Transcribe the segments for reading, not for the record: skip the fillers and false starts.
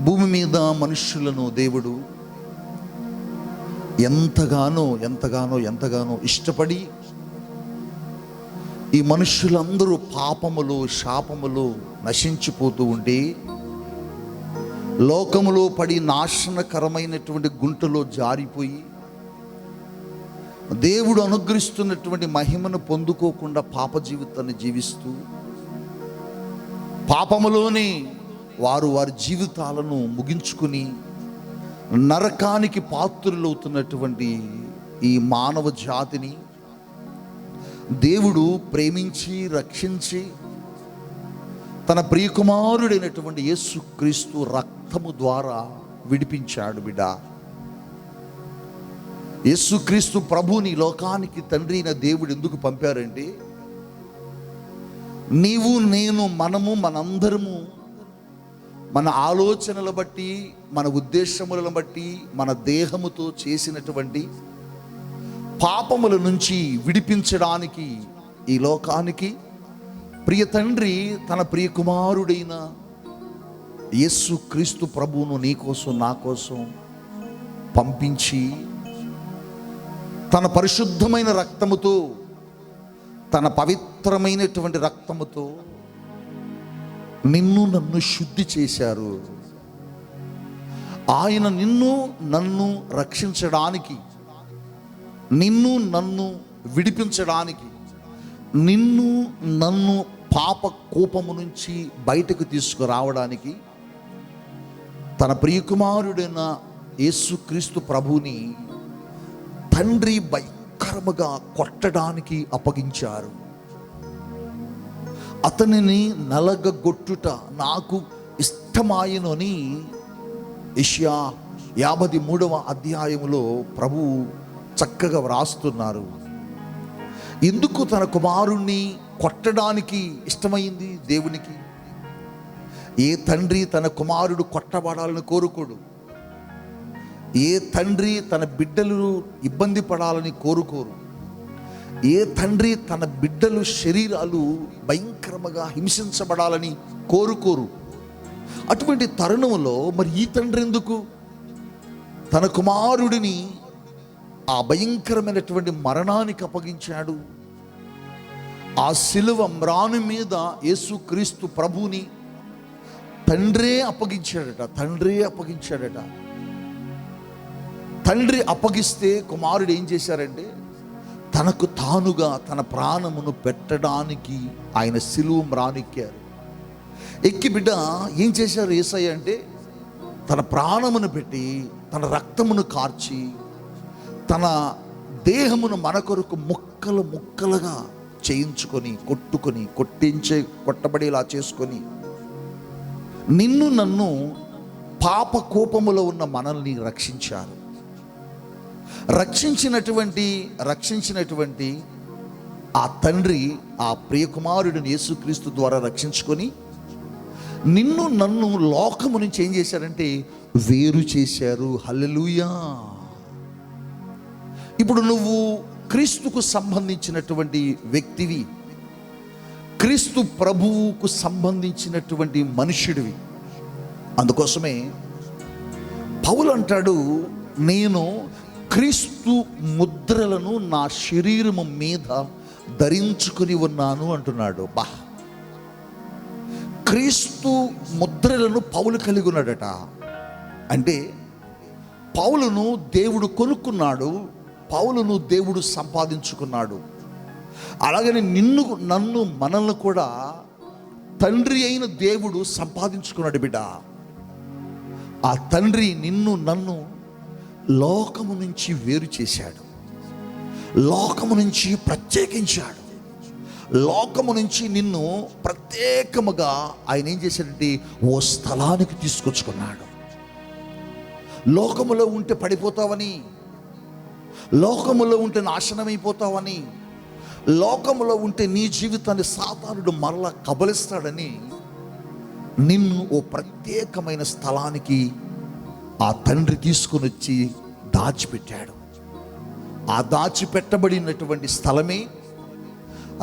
భూమి మీద మనుష్యులను దేవుడు ఎంతగానో ఇష్టపడి ఈ మనుష్యులందరూ పాపములు శాపములు నశించిపోతూ ఉంటే లోకములో పడి నాశనకరమైనటువంటి గుంటలో జారిపోయి దేవుడు అనుగ్రహిస్తున్నటువంటి మహిమను పొందుకోకుండా పాప జీవితాన్ని జీవిస్తూ పాపములోనే వారి జీవితాలను ముగించుకుని నరకానికి పాత్రులవుతున్నటువంటి ఈ మానవ జాతిని దేవుడు ప్రేమించి రక్షించి తన ప్రియకుమారుడైనటువంటి యేసుక్రీస్తు రక్తము ద్వారా విడిపించాడు. బిడ్డ, యేసుక్రీస్తు ప్రభుని లోకానికి తండ్రి అయిన దేవుడు ఎందుకు పంపారంటే, నీవు నేను మనందరము మన ఆలోచనలు బట్టి, మన ఉద్దేశములను బట్టి, మన దేహముతో చేసినటువంటి పాపముల నుంచి విడిపించడానికి ఈ లోకానికి ప్రియ తండ్రి తన ప్రియ కుమారుడైన యేసుక్రీస్తు ప్రభువును నీ కోసం నా కోసం పంపించి తన పరిశుద్ధమైన రక్తముతో, తన పవిత్రమైనటువంటి రక్తముతో నిన్ను నన్ను శుద్ధి చేశారు. ఆయన నిన్ను నన్ను రక్షించడానికి, నిన్ను నన్ను విడిపించడానికి, నిన్ను నన్ను పాప కోపము నుంచి బయటకు తీసుకురావడానికి తన ప్రియకుమారుడైన యేసుక్రీస్తు ప్రభుని తండ్రి భయంకరముగా కొట్టడానికి అప్పగించారు. అతనిని నలగగొట్టుట నాకు ఇష్టమాయను అని యెషయా 53వ అధ్యాయములో ప్రభు చక్కగా వ్రాస్తున్నారు. ఎందుకు తన కుమారుణ్ణి కొట్టడానికి ఇష్టమైంది దేవునికి? ఏ తండ్రి తన కుమారుడు కొట్టబడాలని కోరుకోడు. ఏ తండ్రి తన బిడ్డలు ఇబ్బంది పడాలని కోరుకోరు. ఏ తండ్రి తన బిడ్డలు శరీరాలు భయంకరంగా హింసించబడాలని కోరుకోరు. అటువంటి తరుణంలో మరి ఈ తండ్రి ఎందుకు తన కుమారుడిని ఆ భయంకరమైనటువంటి మరణానికి అప్పగించాడు? ఆ శిలువ మ్రాను మీద యేసుక్రీస్తు ప్రభుని తండ్రే అప్పగించాడట. తండ్రి అప్పగిస్తే కుమారుడు ఏం చేశారంటే, తనకు తానుగా తన ప్రాణమును పెట్టడానికి ఆయన శిలువ మ్రానెక్కారు. ఎక్కి బిడ్డ ఏం చేశారు యేసయ్య అంటే, తన ప్రాణమును పెట్టి తన రక్తమును కార్చి తన దేహమును మన కొరకు ముక్కలుగా చేయించుకొని కొట్టబడేలా చేసుకొని నిన్ను నన్ను పాప కోపములో ఉన్న మనల్ని రక్షించారు. రక్షించినటువంటి ఆ తండ్రి ఆ ప్రియకుమారుడిని యేసుక్రీస్తు ద్వారా రక్షించుకొని నిన్ను నన్ను లోకము నుంచి ఏం చేశారంటే వేరు చేశారు. హల్లెలూయా. ఇప్పుడు నువ్వు క్రీస్తుకు సంబంధించినటువంటి వ్యక్తివి, క్రీస్తు ప్రభువుకు సంబంధించినటువంటి మనుష్యుడివి. అందుకోసమే పౌలు అంటాడు, నేను క్రీస్తు ముద్రలను నా శరీరము మీద ధరించుకుని ఉన్నాను అంటున్నాడు. క్రీస్తు ముద్రలను పౌలు కలిగి ఉన్నాడట. అంటే పౌలును దేవుడు కొనుక్కున్నాడు, పౌలును దేవుడు సంపాదించుకున్నాడు. అలాగని మనల్ని కూడా తండ్రి అయిన దేవుడు సంపాదించుకున్నాడు. బిడ్డ, ఆ తండ్రి నిన్ను నన్ను లోకము నుంచి వేరు చేశాడు, లోకము నుంచి ప్రత్యేకించాడు. లోకము నుంచి నిన్ను ప్రత్యేకముగా ఆయన ఏం చేశాడంటే ఓ స్థలానికి తీసుకొచ్చుకున్నాడు. లోకములో ఉంటే పడిపోతావని, లోకములో ఉంటే నాశనమైపోతావని, లోకములో ఉంటే నీ జీవితాన్ని సాతానుడు మరలా కబలిస్తాడని నిన్ను ఓ ప్రత్యేకమైన స్థలానికి ఆ తండ్రి తీసుకొని వచ్చి దాచిపెట్టాడు. ఆ దాచిపెట్టబడినటువంటి స్థలమే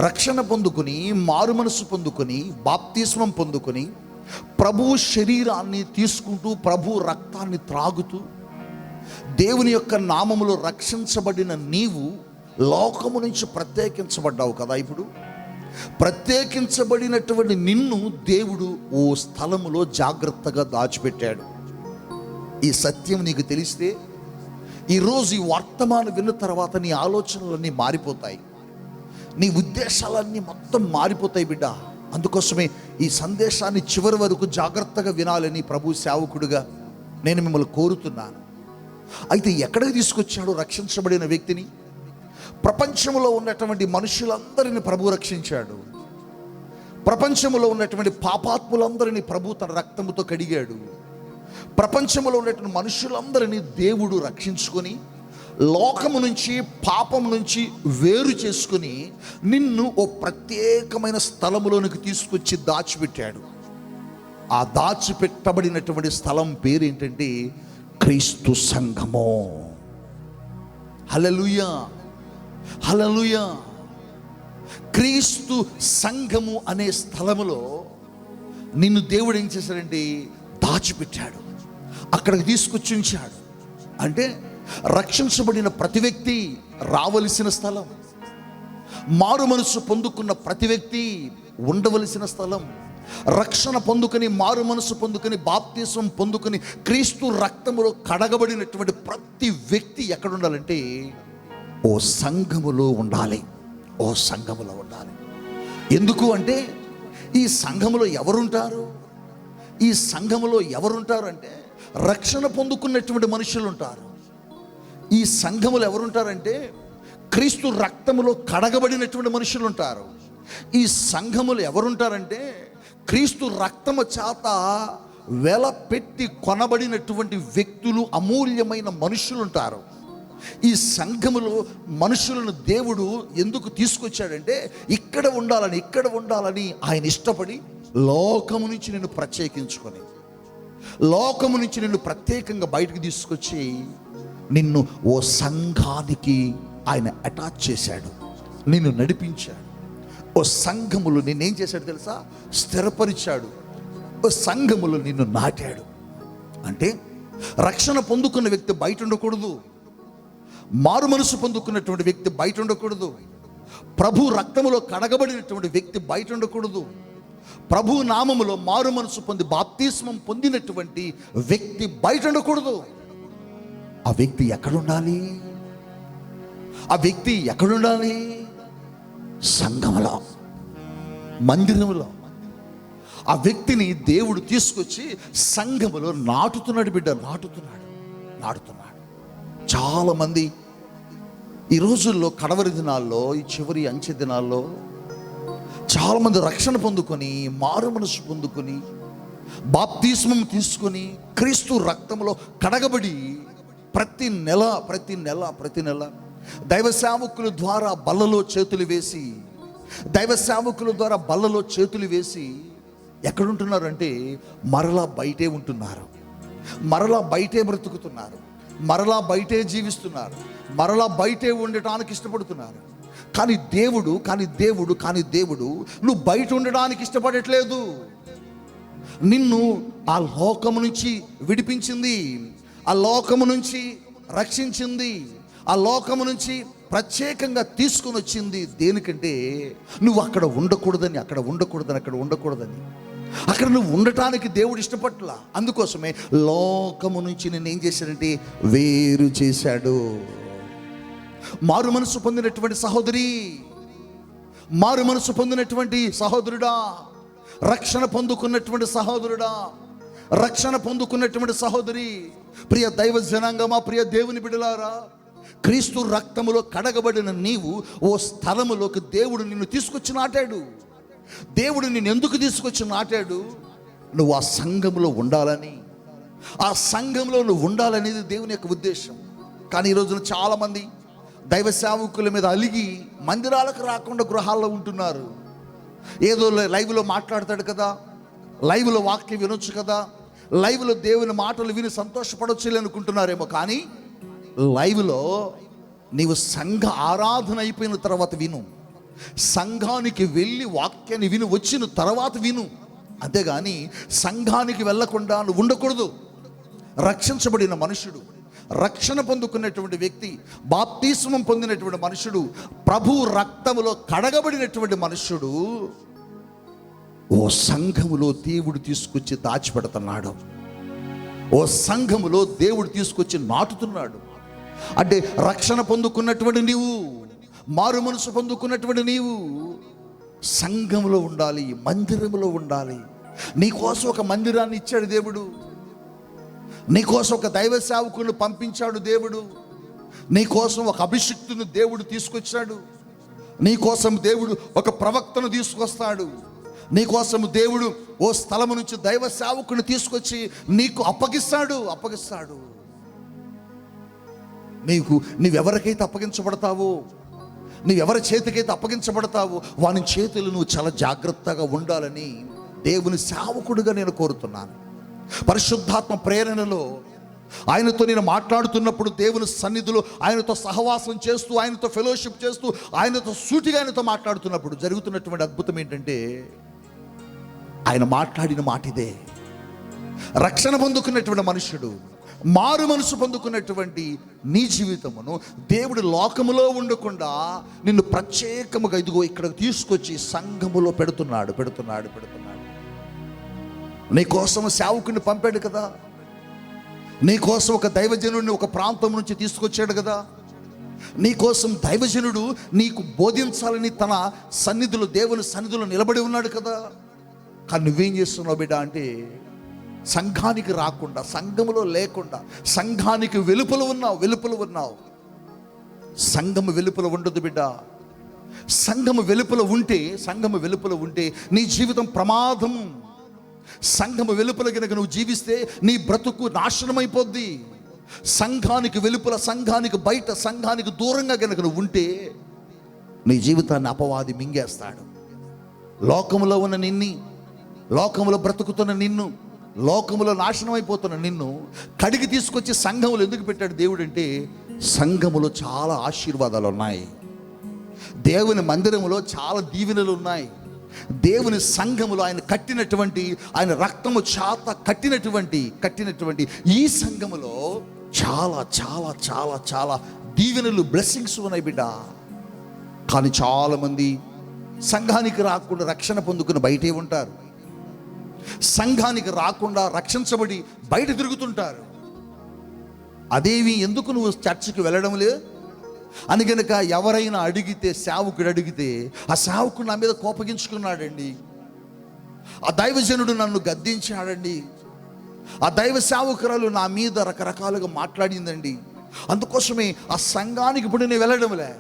రక్షణ పొందుకొని, మారు మనసు పొందుకొని, బాప్తిస్మం పొందుకొని, ప్రభువు శరీరాన్ని తీసుకుంటూ ప్రభు రక్తాన్ని త్రాగుతూ దేవుని యొక్క నామములో రక్షించబడిన నీవు లోకము నుంచి ప్రత్యేకించబడ్డావు కదా. ఇప్పుడు ప్రత్యేకించబడినటువంటి నిన్ను దేవుడు ఓ స్థలములో జాగ్రత్తగా దాచిపెట్టాడు. ఈ సత్యం నీకు తెలిస్తే ఈరోజు ఈ వర్తమానం విన్న తర్వాత నీ ఆలోచనలన్నీ మారిపోతాయి, నీ ఉద్దేశాలన్నీ మొత్తం మారిపోతాయి బిడ్డ. అందుకోసమే ఈ సందేశాన్ని చివరి వరకు జాగ్రత్తగా వినాలని ప్రభు సేవకుడిగా నేను మిమ్మల్ని కోరుతున్నాను. అయితే ఎక్కడికి తీసుకొచ్చాడు రక్షించబడిన వ్యక్తిని? ప్రపంచంలో ఉన్నటువంటి మనుషులందరినీ ప్రభు రక్షించాడు. ప్రపంచంలో ఉన్నటువంటి పాపాత్ములందరినీ ప్రభు తన రక్తముతో కడిగాడు. ప్రపంచంలో ఉన్నటువంటి మనుషులందరినీ దేవుడు రక్షించుకొని లోకము నుంచి పాపం నుంచి వేరు చేసుకుని నిన్ను ఓ ప్రత్యేకమైన స్థలములోనికి తీసుకొచ్చి దాచిపెట్టాడు. ఆ దాచిపెట్టబడినటువంటి స్థలం పేరేంటంటే క్రీస్తు సంఘము. హల్లెలూయా, హల్లెలూయా. క్రీస్తు సంఘము అనే స్థలములో నిన్ను దేవుడు ఏం చేశాడంటే దాచిపెట్టాడు, అక్కడికి తీసుకొచ్చి ఉంచాడు. అంటే రక్షించబడిన ప్రతి వ్యక్తి రావలసిన స్థలం, మారు మనసు పొందుకున్న ప్రతి వ్యక్తి ఉండవలసిన స్థలం, రక్షణ పొందుకొని మారు మనసు పొందుకొని బాప్తిసం పొందుకొని క్రీస్తు రక్తములో కడగబడినటువంటి ప్రతి వ్యక్తి ఎక్కడ ఉండాలంటే ఓ సంఘములో ఉండాలి. ఓ సంఘములో ఉండాలి. ఎందుకు అంటే ఈ సంఘములో ఎవరుంటారు? ఈ సంఘములో ఎవరుంటారు అంటే రక్షణ పొందుకున్నటువంటి మనుషులు ఉంటారు. ఈ సంఘములు ఎవరుంటారంటే క్రీస్తు రక్తములో కడగబడినటువంటి మనుషులు ఉంటారు. ఈ సంఘములు ఎవరుంటారంటే క్రీస్తు రక్తము చేత వెల పెట్టి కొనబడినటువంటి వ్యక్తులు, అమూల్యమైన మనుషులు ఉంటారు. ఈ సంఘములో మనుషులను దేవుడు ఎందుకు తీసుకొచ్చాడంటే ఇక్కడ ఉండాలని ఆయన ఇష్టపడి లోకము నుంచి నిన్ను ప్రత్యేకించుకొని లోకము నుంచి నిన్ను ప్రత్యేకంగా బయటకు తీసుకొచ్చి నిన్ను ఓ సంఘానికి ఆయన అటాచ్ చేశాడు, నిన్ను నడిపించాడు. ఓ సంఘములు నిన్నేం చేశాడు తెలుసా? స్థిరపరిచాడు. ఓ సంఘములు నిన్ను నాటాడు. అంటే రక్షణ పొందుకున్న వ్యక్తి బయట ఉండకూడదు, మారు మనసు పొందుకున్నటువంటి వ్యక్తి బయట ఉండకూడదు, ప్రభు రక్తములో కడగబడినటువంటి వ్యక్తి బయట ఉండకూడదు, ప్రభు నామములో మారు మనసు పొంది బాప్తిస్మం పొందినటువంటి వ్యక్తి బయట ఉండకూడదు. ఆ వ్యక్తి ఎక్కడుండాలి? ఆ వ్యక్తి ఎక్కడుండాలి? సంఘములో, మందిరములో. ఆ వ్యక్తిని దేవుడు తీసుకొచ్చి సంఘములో నాటుతున్నాడు బిడ్డ, నాటుతున్నాడు. చాలామంది ఈ రోజుల్లో, కడవరి దినాల్లో, ఈ చివరి అంచె దినాల్లో చాలామంది రక్షణ పొందుకొని మారు మనసు పొందుకొని బాప్తిస్మం తీసుకొని క్రీస్తు రక్తంలో కడగబడి ప్రతి నెల దైవ సేవకుల ద్వారా బల్లలో చేతులు వేసి ఎక్కడుంటున్నారంటే మరలా బయటే ఉంటున్నారు, మరలా బయటే బ్రతుకుతున్నారు, మరలా బయటే జీవిస్తున్నారు, మరలా బయటే ఉండటానికి ఇష్టపడుతున్నారు. కానీ దేవుడు నువ్వు బయట ఉండడానికి ఇష్టపడట్లేదు. నిన్ను ఆ లోకము నుంచి విడిపించింది, ఆ లోకము నుంచి రక్షించింది, ఆ లోకము నుంచి ప్రత్యేకంగా తీసుకొని వచ్చింది. దేనికంటే నువ్వు అక్కడ ఉండకూడదని, అక్కడ నువ్వు ఉండటానికి దేవుడు ఇష్టపట్ల. అందుకోసమే లోకము నుంచి నేను ఏం చేశాడంటే వేరు చేశాడు. మారు మనసు పొందినటువంటి సహోదరి, మారు మనసు పొందినటువంటి సహోదరుడా, రక్షణ పొందుకున్నటువంటి సహోదరుడా, రక్షణ పొందుకున్నటువంటి సహోదరి, ప్రియ దైవ జనాంగమా, ప్రియ దేవుని బిడ్డలారా, క్రీస్తు రక్తములో కడగబడిన నీవు ఓ స్థలములోకి దేవుడు నిన్ను తీసుకొచ్చి నాటాడు. దేవుడు నిన్ను ఎందుకు తీసుకొచ్చి నాటాడు? నువ్వు ఆ సంఘంలో ఉండాలని, ఆ సంఘంలో నువ్వు ఉండాలనేది దేవుని యొక్క ఉద్దేశం. కానీ ఈ రోజున చాలామంది దైవ సేవకుల మీద అలిగి మందిరాలకు రాకుండా గృహాల్లో ఉంటున్నారు. ఏదో లైవ్లో మాట్లాడతాడు కదా, లైవ్లో వాక్యం వినొచ్చు కదా, లైవ్లో దేవుని మాటలు విని సంతోషపడొచ్చు అనుకుంటున్నారేమో. కానీ లైవ్లో నీవు సంఘ ఆరాధన అయిపోయిన తర్వాత విను, సంఘానికి వెళ్ళి వాక్యాన్ని విని వచ్చిన తర్వాత విను. అంతేగాని సంఘానికి వెళ్ళకుండా నువ్వు ఉండకూడదు. రక్షించబడిన మనుషుడు, రక్షణ పొందుకున్నటువంటి వ్యక్తి, బాప్తిస్మం పొందినటువంటి మనుషుడు, ప్రభు రక్తములో కడగబడినటువంటి మనుషుడు ఓ సంఘములో దేవుడు తీసుకొచ్చి దాచిపెడుతున్నాడు. ఓ సంఘములో దేవుడు తీసుకొచ్చి నాటుతున్నాడు. అంటే రక్షణ పొందుకున్నటువంటి నీవు, మారు మనసు పొందుకున్నటువంటి నీవు సంఘములో ఉండాలి, మందిరములో ఉండాలి. నీకోసం ఒక మందిరాన్ని ఇచ్చాడు దేవుడు, నీకోసం ఒక దైవ సేవకుని పంపించాడు దేవుడు, నీకోసం ఒక అభిషిక్తుని దేవుడు తీసుకొచ్చాడు, నీకోసం దేవుడు ఒక ప్రవక్తను తీసుకొస్తాడు, నీకోసం దేవుడు ఓ స్థలము నుంచి దైవ సేవకుని తీసుకొచ్చి నీకు అప్పగిస్తాడు. నీవెవరికైతే అప్పగించబడతావో, నీవెవరి చేతికైతే అప్పగించబడతావో వాని చేతులు నువ్వు చాలా జాగ్రత్తగా ఉండాలని దేవుని సేవకుడిగా నేను కోరుతున్నాను. పరిశుద్ధాత్మ ప్రేరణలో ఆయనతో నేను మాట్లాడుతున్నప్పుడు, దేవుని సన్నిధిలో ఆయనతో సహవాసం చేస్తూ, ఆయనతో ఫెలోషిప్ చేస్తూ, ఆయనతో సూటిగా ఆయనతో మాట్లాడుతున్నప్పుడు జరుగుతున్నటువంటి అద్భుతం ఏంటంటే, ఆయన మాట్లాడిన మాట ఇదే. రక్షణ పొందుకున్నటువంటి మనుషుడు, మారు మనసు పొందుకున్నటువంటి నీ జీవితమును దేవుడు లోకములో ఉండకుండా నిన్ను ప్రత్యేకముగా ఇదిగో ఇక్కడ తీసుకొచ్చి సంఘములో పెడుతున్నాడు. నీకోసం సేవకుని పంపాడు కదా, నీకోసం ఒక దైవజనుడిని ఒక ప్రాంతం నుంచి తీసుకొచ్చాడు కదా, నీకోసం దైవజనుడు నీకు బోధించాలని తన సన్నిధిలో, దేవుని సన్నిధిలో నిలబడి ఉన్నాడు కదా. కానీ నువ్వేం చేస్తున్నావు బిడ్డ అంటే, సంఘానికి రాకుండా, సంఘములో లేకుండా, సంఘానికి వెలుపల ఉన్నావు. సంఘము వెలుపల ఉండదు బిడ్డ. సంఘము వెలుపల ఉంటే నీ జీవితం ప్రమాదం. సంఘము వెలుపల గనుక నువ్వు జీవిస్తే నీ బ్రతుకు నాశనమైపోద్ది. సంఘానికి వెలుపల, సంఘానికి బయట, సంఘానికి దూరంగా గనుక నువ్వు ఉంటే నీ జీవితాన్ని అపవాది మింగేస్తాడు. లోకములో ఉన్న నిన్ని, లోకములో బ్రతుకుతున్న నిన్ను, లోకములో నాశనం అయిపోతున్న నిన్ను కడిగి తీసుకొచ్చి సంఘములు ఎందుకు పెట్టాడు దేవుడు అంటే, సంఘములో చాలా ఆశీర్వాదాలు ఉన్నాయి, దేవుని మందిరములో చాలా దీవెనలు ఉన్నాయి, దేవుని సంఘములో ఆయన కట్టినటువంటి, ఆయన రక్తము చేత కట్టినటువంటి ఈ సంఘములో చాలా చాలా చాలా చాలా దీవెనలు, బ్లెస్సింగ్స్ ఉన్నాయి బిడ్డ. కానీ చాలామంది సంఘానికి రాకుండా రక్షణ పొందుకుని బయటే ఉంటారు, సంఘానికి రాకుండా రక్షించబడి బయట తిరుగుతుంటారు. అదేవి ఎందుకు నువ్వు చర్చికి వెళ్ళడం లేదు అని గనక ఎవరైనా అడిగితే, సేవకుడు అడిగితే, ఆ సేవకుడు నా మీద కోపగించుకున్నాడండి, ఆ దైవజనుడు నన్ను గద్దించాడండి, ఆ దైవ సేవకురాలు నా మీద రకరకాలుగా మాట్లాడిందండి, అందుకోసమే ఆ సంఘానికి ఇప్పుడు నేను వెళ్ళడంలే,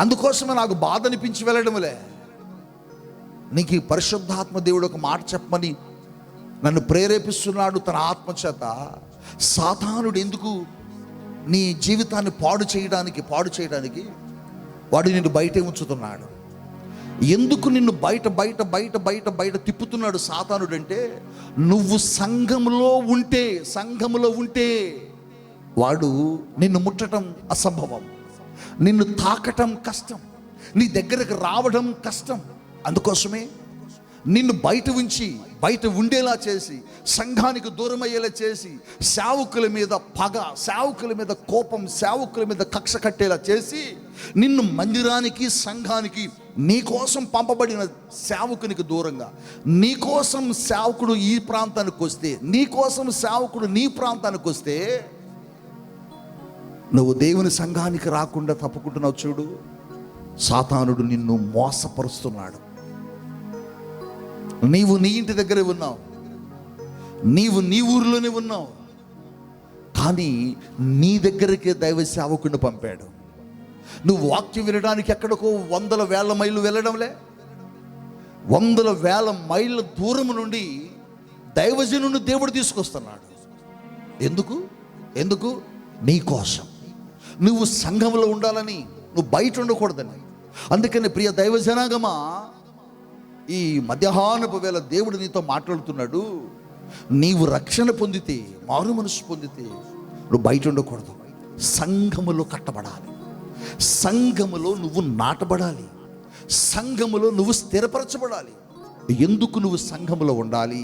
అందుకోసమే నాకు బాధ అనిపించి వెళ్ళడంలే. నీకు ఈ పరిశుద్ధాత్మ దేవుడు ఒక మాట చెప్పమని నన్ను ప్రేరేపిస్తున్నాడు తన ఆత్మచేత. సాతానుడు ఎందుకు నీ జీవితాన్ని పాడు చేయడానికి వాడు నిన్ను బయటే ఉంచుతున్నాడు. ఎందుకు నిన్ను బయట తిప్పుతున్నాడు సాతానుడు అంటే, నువ్వు సంఘములో ఉంటే వాడు నిన్ను ముట్టడం అసంభవం, నిన్ను తాకటం కష్టం, నీ దగ్గరకు రావడం కష్టం. అందుకోసమే నిన్ను బయట ఉండేలా చేసి, సంఘానికి దూరం అయ్యేలా చేసి, సేవకుల మీద పగ, సేవకుల మీద కోపం, సేవకుల మీద కక్ష కట్టేలా చేసి, నిన్ను మందిరానికి, సంఘానికి, నీకోసం పంపబడిన సేవకునికి దూరంగా, నీకోసం సేవకుడు ఈ ప్రాంతానికి వస్తే, నీకోసం సేవకుడు నీ ప్రాంతానికి వస్తే, నువ్వు దేవుని సంఘానికి రాకుండా తప్పుకుంటున్నావు. చూడు, సాతానుడు నిన్ను మోసపరుస్తున్నాడు. నీవు నీ ఇంటి దగ్గరే ఉన్నావు, నీవు నీ ఊరిలోనే ఉన్నావు, కానీ నీ దగ్గరికే దైవ సేవకుడిని పంపాడు. నువ్వు వాక్యం వినడానికి ఎక్కడికో 100,000 మైళ్ళు వెళ్ళడంలే, 100,000 మైళ్ళ దూరం నుండి దైవజనుని దేవుడు తీసుకొస్తున్నాడు. ఎందుకు? నీ కోసం. నువ్వు సంఘంలో ఉండాలని, నువ్వు బయట ఉండకూడదని. అందుకని ప్రియ దైవ జనాంగమా, ఈ మధ్యాహ్నపు వేళ దేవుడు నీతో మాట్లాడుతున్నాడు. నీవు రక్షణ పొందితే, మారు మనసు పొందితే నువ్వు బయట ఉండకూడదు, సంఘములో కట్టబడాలి, సంఘములో నువ్వు నాటబడాలి, సంఘములో నువ్వు స్థిరపరచబడాలి. ఎందుకు నువ్వు సంఘములో ఉండాలి,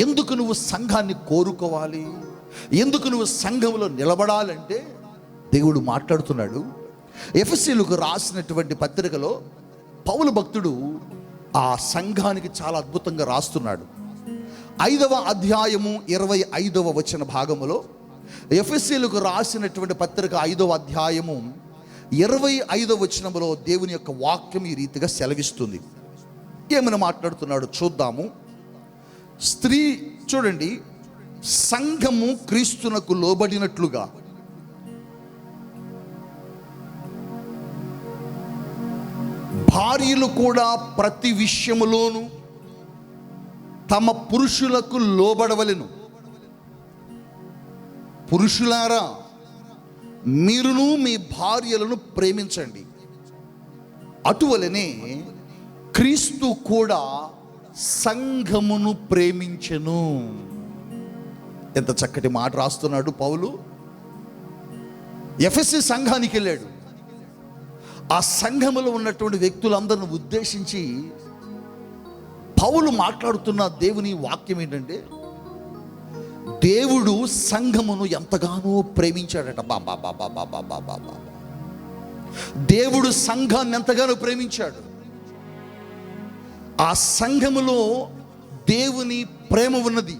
ఎందుకు నువ్వు సంఘాన్ని కోరుకోవాలి, ఎందుకు నువ్వు సంఘములో నిలబడాలంటే దేవుడు మాట్లాడుతున్నాడు. ఎఫెసీయులకు రాసినటువంటి పత్రికలో పౌలు భక్తుడు ఆ సంఘానికి చాలా అద్భుతంగా రాస్తున్నాడు. 5వ అధ్యాయము 25వ వచన భాగములో, ఎఫెసీయులకు రాసినటువంటి పత్రిక 5వ అధ్యాయము 25వ వచనములో దేవుని యొక్క వాక్యం ఈ రీతిగా సెలవిస్తుంది. ఏమైనా మాట్లాడుతున్నాడు చూద్దాము. స్త్రీ చూడండి, సంఘము క్రీస్తునకు లోబడినట్లుగా భార్యలు కూడా ప్రతి విషయములోనూ తమ పురుషులకు లోబడవలెను. పురుషులారా, మీరును మీ భార్యలను ప్రేమించండి, అటువలనే క్రీస్తు కూడా సంఘమును ప్రేమించెను. ఎంత చక్కటి మాట రాస్తున్నాడు పౌలు. ఎఫెసీ సంఘానికి వెళ్ళాడు. ఆ సంఘములో ఉన్నటువంటి వ్యక్తులందరిని ఉద్దేశించి పౌలు మాట్లాడుతున్న దేవుని వాక్యం ఏంటంటే, దేవుడు సంఘమును ఎంతగానో ప్రేమించాడట. బాబా బాబా బాబా బాబా బాబా దేవుడు సంఘాన్ని ఎంతగానో ప్రేమించాడు. ఆ సంఘములో దేవుని ప్రేమ ఉన్నది.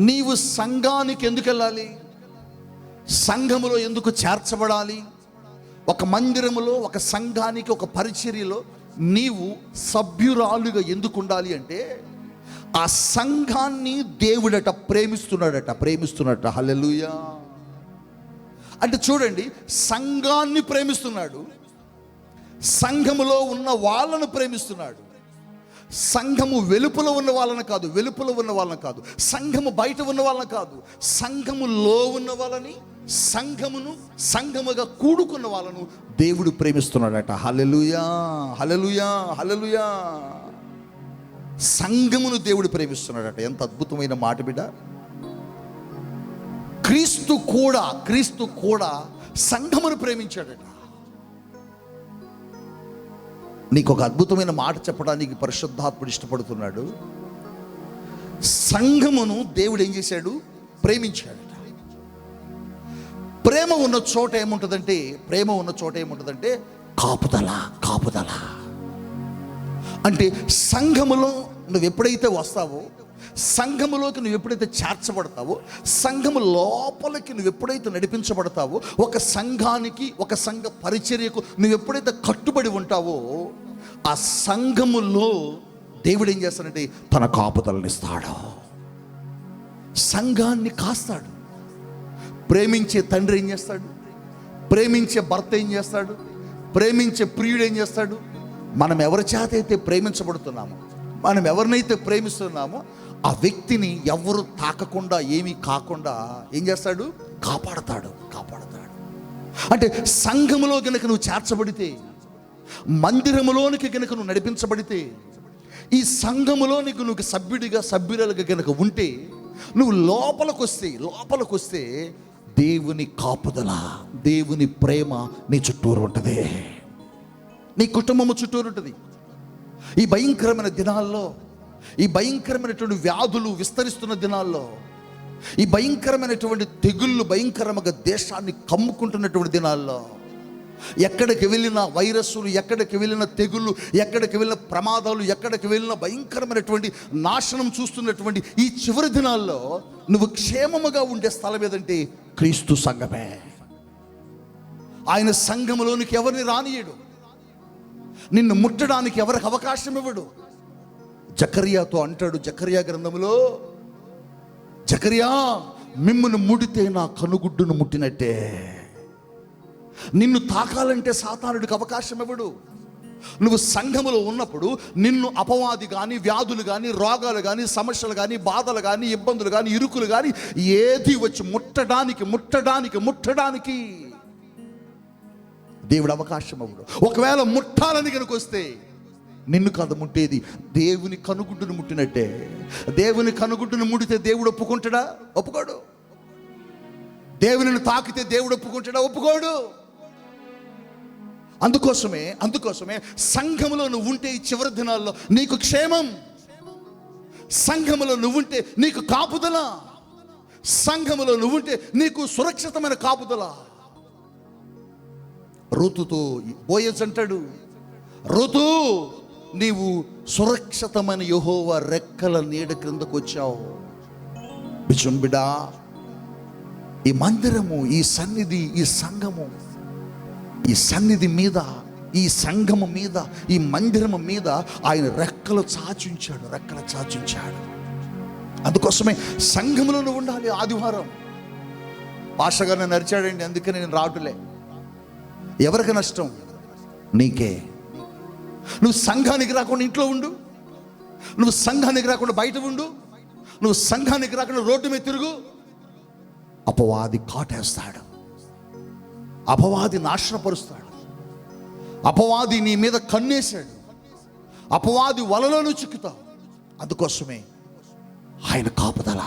నీవు సంఘానికి ఎందుకు వెళ్ళాలి? సంఘములో ఎందుకు చేర్చబడాలి? ఒక మందిరములో, ఒక సంఘానికి, ఒక పరిచర్యలో నీవు సభ్యురాలుగా ఎందుకు ఉండాలి అంటే, ఆ సంఘాన్ని దేవుడట ప్రేమిస్తున్నాడట. హల్లెలూయా. అంటే చూడండి, సంఘాన్ని ప్రేమిస్తున్నాడు, సంఘములో ఉన్న వాళ్ళను ప్రేమిస్తున్నాడు. సంఘము వెలుపల ఉన్న వాళ్ళని కాదు, సంఘము బయట ఉన్న వాళ్ళని కాదు, సంఘములో ఉన్న వాళ్ళని, సంఘముగా కూడుకున్న వాళ్ళను దేవుడు ప్రేమిస్తున్నాడట. హల్లెలూయా, హల్లెలూయా, హల్లెలూయా. సంఘమును దేవుడు ప్రేమిస్తున్నాడట. ఎంత అద్భుతమైన మాట బిడ్డ. క్రీస్తు కూడా సంఘమును ప్రేమించాడట. నీకు ఒక అద్భుతమైన మాట చెప్పడానికి పరిశుద్ధాత్ముడు ఇష్టపడుతున్నాడు. సంఘమును దేవుడు ఏం చేశాడు? ప్రేమించాడట. ప్రేమ ఉన్న చోట ఏముంటుందంటే కాపుదల. అంటే సంఘములో నువ్వు ఎప్పుడైతే వస్తావో, సంఘములోకి నువ్వు ఎప్పుడైతే చేర్చబడతావో, సంఘము లోపలికి నువ్వు ఎప్పుడైతే నడిపించబడతావో, ఒక సంఘానికి, ఒక సంఘ పరిచర్యకు నువ్వు ఎప్పుడైతే కట్టుబడి ఉంటావో, ఆ సంఘములో దేవుడు ఏం చేస్తాడంటే తన కాపుదలనిస్తాడు, సంఘాన్ని కాస్తాడు. ప్రేమించే తండ్రి ఏం చేస్తాడు? ప్రేమించే భర్త ఏం చేస్తాడు? ప్రేమించే ప్రియుడు ఏం చేస్తాడు? మనం ఎవరి చేత అయితే ప్రేమించబడుతున్నామో, మనం ఎవరినైతే ప్రేమిస్తున్నామో ఆ వ్యక్తిని ఎవరు తాకకుండా, ఏమీ కాకుండా ఏం చేస్తాడు? కాపాడతాడు. అంటే సంఘములో గనుక నువ్వు చేర్చబడితే, మందిరములోనికి గనుక నువ్వు నడిపించబడితే, ఈ సంఘములోనికి నువ్వు సభ్యురాలుగా గనుక ఉంటే, నువ్వు లోపలికి వస్తే దేవుని కాపుదల, దేవుని ప్రేమ నీ చుట్టూరు ఉంటుంది, నీ కుటుంబము చుట్టూరు ఉంటుంది. ఈ భయంకరమైన దినాల్లో, ఈ భయంకరమైనటువంటి వ్యాధులు విస్తరిస్తున్న దినాల్లో, ఈ భయంకరమైనటువంటి తెగుళ్ళు భయంకరంగా దేశాన్ని కమ్ముకుంటున్నటువంటి దినాల్లో, ఎక్కడికి వెళ్ళిన వైరస్సులు, ఎక్కడికి వెళ్ళిన తెగుళ్ళు, ఎక్కడికి వెళ్ళిన ప్రమాదాలు, ఎక్కడికి వెళ్ళిన భయంకరమైనటువంటి నాశనం చూస్తున్నటువంటి ఈ చివరి దినాల్లో నువ్వు క్షేమముగా ఉండే స్థలం ఏదంటే క్రీస్తు సంఘమే. ఆయన సంఘములోనికి ఎవరిని రానియడు, నిన్ను ముట్టడానికి ఎవరికి అవకాశం ఇవ్వడు. జకర్యాతో అంటాడు, జకర్యా గ్రంథములో, జకర్యా, మిమ్మును ముడితే నా కనుగుడ్డును ముట్టినట్టే. నిన్ను తాకాలంటే సాతానుడికి అవకాశం ఇవ్వడు. నువ్వు సంఘములో ఉన్నప్పుడు నిన్ను అపవాది కానీ, వ్యాధులు కానీ, రోగాలు కానీ, సమస్యలు కానీ, బాధలు కానీ, ఇబ్బందులు కానీ, ఇరుకులు కానీ ఏది వచ్చి ముట్టడానికి దేవుడు అవకాశం ఇవ్వడు. ఒకవేళ ముట్టాలని కనుక వస్తే నిన్ను కాదు ముట్టేది, దేవుని కనుగుడ్డును ముట్టినట్టే. దేవుని కనుగుడ్డును ముడితే దేవుడు ఒప్పుకుంటాడా? ఒప్పుకోడు. దేవునిని తాకితే దేవుడు ఒప్పుకుంటాడా? ఒప్పుకోడు. అందుకోసమే సంఘములో నువ్వు ఉంటే ఈ చివరి దినాల్లో నీకు క్షేమం, సంఘములో నువ్వుంటే నీకు కాపుదల, సంఘములో నువ్వుంటే నీకు సురక్షితమైన కాపుదల. ఋతుతో బోయజ్ అంటాడు, ఋతు నీవు సురక్షితమైన యెహోవా రెక్కల నీడ క్రిందకు వచ్చావు. బిచున్ బిడా, ఈ మందిరము, ఈ సన్నిధి, ఈ సంఘము, ఈ సన్నిధి మీద, ఈ సంఘము మీద, ఈ మందిరము మీద ఆయన రెక్కలు చాచుంచాడు. అందుకోసమే సంఘములో నువ్వు ఉండాలి. ఆదివారం భాషగా నన్ను నరిచాడండి, అందుకని నేను రావట్లే. ఎవరికి నష్టం? నీకే. నువ్వు సంఘానికి రాకుండా ఇంట్లో ఉండు, నువ్వు సంఘానికి రాకుండా బయట ఉండు, నువ్వు సంఘానికి రాకుండా రోడ్డు మీద తిరుగు. అపవాది కాటేస్తాడు, అపవాది నాశనపరుస్తాడు, అపవాది నీ మీద కన్నేశాడు, అపవాది వలలోనూ చిక్కుతావు. అందుకోసమే ఆయన కాపుదల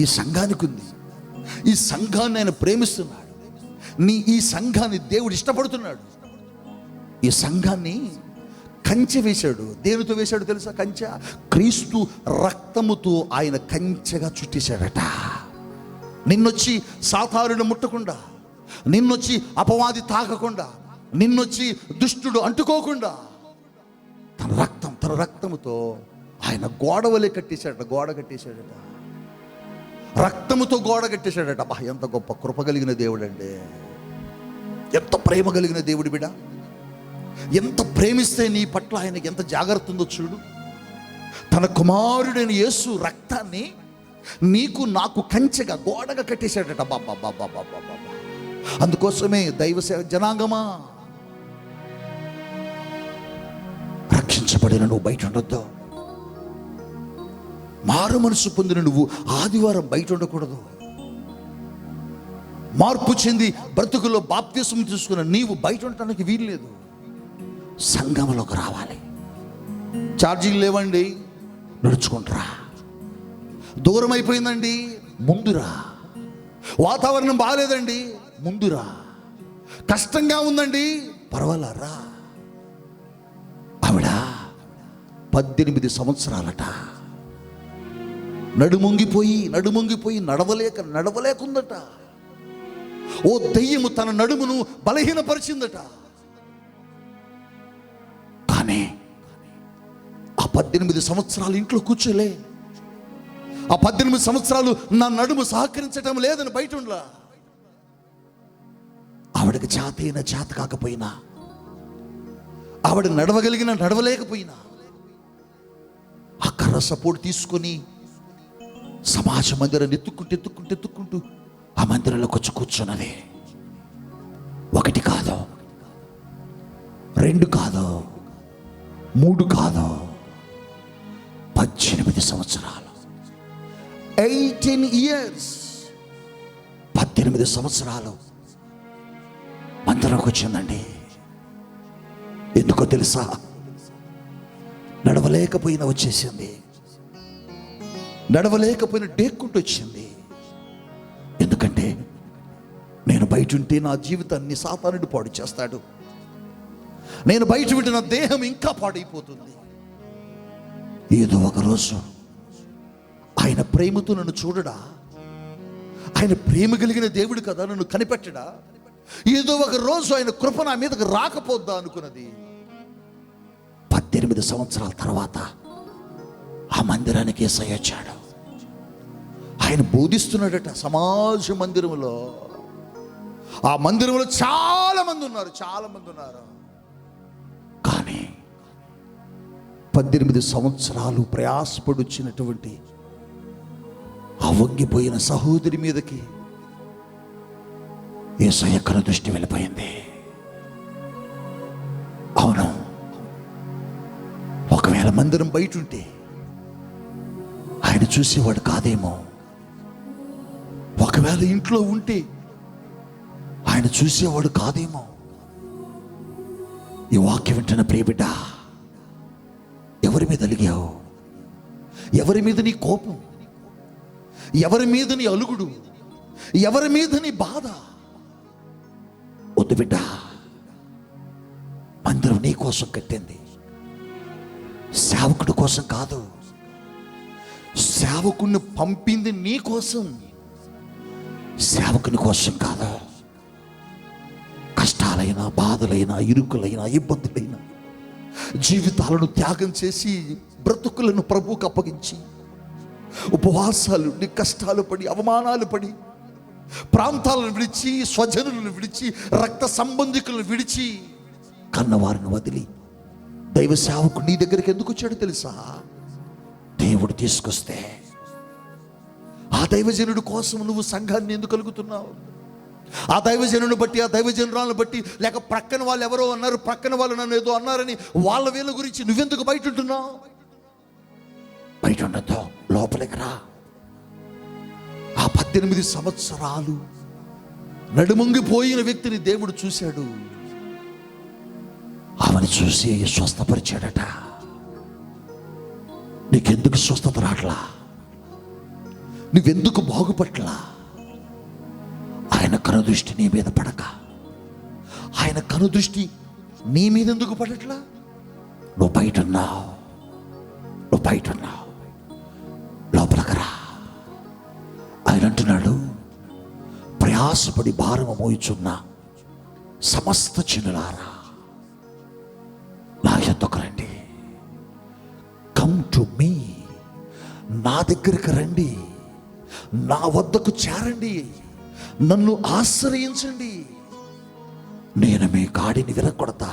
ఈ సంఘానికి ఉంది. ఈ సంఘాన్ని ఆయన ప్రేమిస్తున్నాడు. ఈ సంఘాన్ని దేవుడు ఇష్టపడుతున్నాడు. ఈ సంఘాన్ని కంచె వేశాడు. దేనితో వేశాడు తెలుసా? కంచె క్రీస్తు రక్తముతో ఆయన కంచెగా చుట్టేశాడట. నిన్నొచ్చి సాతానుడు ముట్టకుండా, నిన్నొచ్చి అపవాది తాకకుండా, నిన్నొచ్చి దుష్టుడు అంటుకోకుండా తన రక్తముతో ఆయన గోడ కట్టేశాడట. రక్తముతో గోడ కట్టేశాడట. అబ్బా, ఎంత గొప్ప కృప కలిగిన దేవుడు అండి, ఎంత ప్రేమ కలిగిన దేవుడు బిడ్డ. ఎంత ప్రేమిస్తే నీ పట్ల ఆయనకి ఎంత జాగ్రత్త ఉందో చూడు. తన కుమారుడైన యేసు రక్తాన్ని నీకు నాకు కంచెగా గోడగా కట్టేశాడట. బాబా. అందుకోసమే దైవ సేవ జనాంగమా, రక్షించబడిన నువ్వు బయట ఉండొద్దు. మారు మనసు పొందిన నువ్వు ఆదివారం బయట ఉండకూడదు. మార్పు చెంది బ్రతుకులో బాప్తిసం తీసుకున్న నీవు బయట ఉండటానికి వీల్లేదు. సంఘంలోకి రావాలి. ఛార్జీలు లేవండి, నడుచుకుంటారా. దూరం అయిపోయిందండి, ముందురా. వాతావరణం బాగాలేదండి, ముందురా. కష్టంగా ఉందండి, పర్వాలరా. ఆవిడ 18 సంవత్సరాలట, నడుమొంగిపోయి నడవలేకుందట. ఓ దెయ్యము తన నడుమును బలహీనపరిచిందట. కానీ ఆ 18 సంవత్సరాలు ఇంట్లో కూర్చోలే. ఆ 18 సంవత్సరాలు నా నడుము సహకరించటం లేదని బయట ఉండలా. ఆవిడకి చేత కాకపోయినా, ఆవిడ నడవలేకపోయినా ఆ కర్ర సపోర్ట్ తీసుకొని సమాజ మందిరాన్ని ఎత్తుక్కుంటూ ఆ మందిరంలోకి వచ్చి కూర్చున్నది. 1 కాదు, 2 కాదు, 3 కాదు, 18 సంవత్సరాలు, 18 years, 18 సంవత్సరాలు మందిరంలోకి వచ్చిందండి. ఎందుకో తెలుసా? నడవలేకపోయినా వచ్చేసింది, నడవలేకపోయినా డేక్కుంటూ వచ్చింది. ఎందుకంటే నేను బయట ఉంటే నా జీవితాన్ని సాతానుడు పాడు చేస్తాడు, నేను బయట ఉంటే నా దేహం ఇంకా పాడైపోతుంది. ఏదో ఒక రోజు ఆయన ప్రేమతో నన్ను చూడడా, ఆయన ప్రేమ కలిగిన దేవుడు కదా, నన్ను కనిపెట్టడా. ఏదో ఒక రోజు ఆయన కృప నా మీదకి రాకపోద్దా అనుకున్నది. 18 సంవత్సరాల తర్వాత ఆ మందిరానికి యేసయ్య వచ్చాడు. ఆయన బోధిస్తున్నాడట సమాజ మందిరంలో. ఆ మందిరంలో చాలా మంది ఉన్నారు. కానీ 18 సంవత్సరాలు ప్రయాసపడి వచ్చినటువంటి ఆ వంగిపోయిన సహోదరి మీదకి యేసయ్య కను దృష్టి వెళ్ళిపోయింది. అవును, ఒకవేళ మందిరం బయట ఉంటే ఆయన చూసేవాడు కాదేమో, ఒకవేళ ఇంట్లో ఉంటే ఆయన చూసేవాడు కాదేమో. ఈ వాక్యం వింటున్న ప్రియబిడ్డ, ఎవరి మీద అలిగావు? ఎవరి మీద నీ కోపం? ఎవరి మీద నీ అలుగుడు? ఎవరి మీద నీ బాధ? వద్దు బిడ్డ, కోసం కట్టింది, సేవకుడి కోసం కాదు. సేవకుడిని పంపింది నీ కోసం, సేవకుని కోసం కాదు. కష్టాలైనా, బాధలైనా, ఇరుకులైనా, ఇబ్బందులైనా జీవితాలను త్యాగం చేసి బ్రతుకులను ప్రభువుకు అప్పగించి ఉపవాసాలు, కష్టాలు పడి, అవమానాలు పడి, ప్రాంతాలను విడిచి, స్వజనులను విడిచి, రక్త సంబంధికులను విడిచి, కన్నవారిని వదిలి దైవ సేవకుడు నీ దగ్గరికి ఎందుకు వచ్చాడు తెలుసా? దేవుడు తీసుకొస్తే. ఆ దైవజనుడి కోసం నువ్వు సంఘాన్ని ఎందుకు కలుగుతున్నావు? ఆ దైవజనుని బట్టి, ఆ దైవజనురాలను బట్టి, లేక ప్రక్కన వాళ్ళు ఎవరో అన్నారు, ప్రక్కన వాళ్ళు నన్ను ఏదో అన్నారని వాళ్ళ వీళ్ళ గురించి నువ్వెందుకు బయట ఉంటున్నావు? బయట ఉండద్దు, లోపలికి రా. ఆ 18 సంవత్సరాలు నడుమొంగిపోయిన వ్యక్తిని దేవుడు చూశాడు. ఆమెను చూసి స్వస్థపరిచాడట. నీకెందుకు స్వస్థత రాట్లా? నువ్వెందుకు బాగుపట్లా? ఆయన కనుదృష్టి నీ మీద పడక, ఆయన కనుదృష్టి నీ మీద ఎందుకు పడట్లా? నువ్వు బయట ఉన్నావు, నువ్వు బయట ఉన్నావు, లోపలికి రా. ఆయన అంటున్నాడు, ప్రయాసపడి భారము మోయుచున్న సమస్త జనులారా నా యొద్దకు రండి. కమ్ టు మీ, నా దగ్గరికి రండి, నా వద్దకు చేరండి, నన్ను ఆశ్రయించండి. నేను మీ గాడిని విరగొడతా,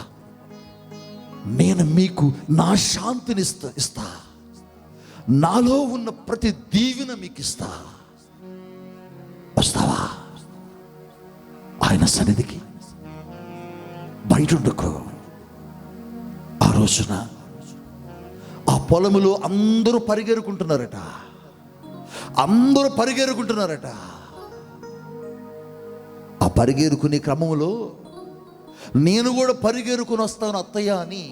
నేను మీకు నా శాంతిని ఇస్తా, నాలో ఉన్న ప్రతి దీవెన మీకు ఇస్తా. వస్తావా? ఆయన సన్నిధికి బయట ఉండకు. ఆ రోజున ఆ పొలములో అందరూ పరిగెరుకుంటున్నారట, అందరూ పరిగెరుకుంటున్నారట. ఆ పరిగెరుకునే క్రమంలో నేను కూడా పరిగెరుకుని వస్తాను అత్తయ్య అని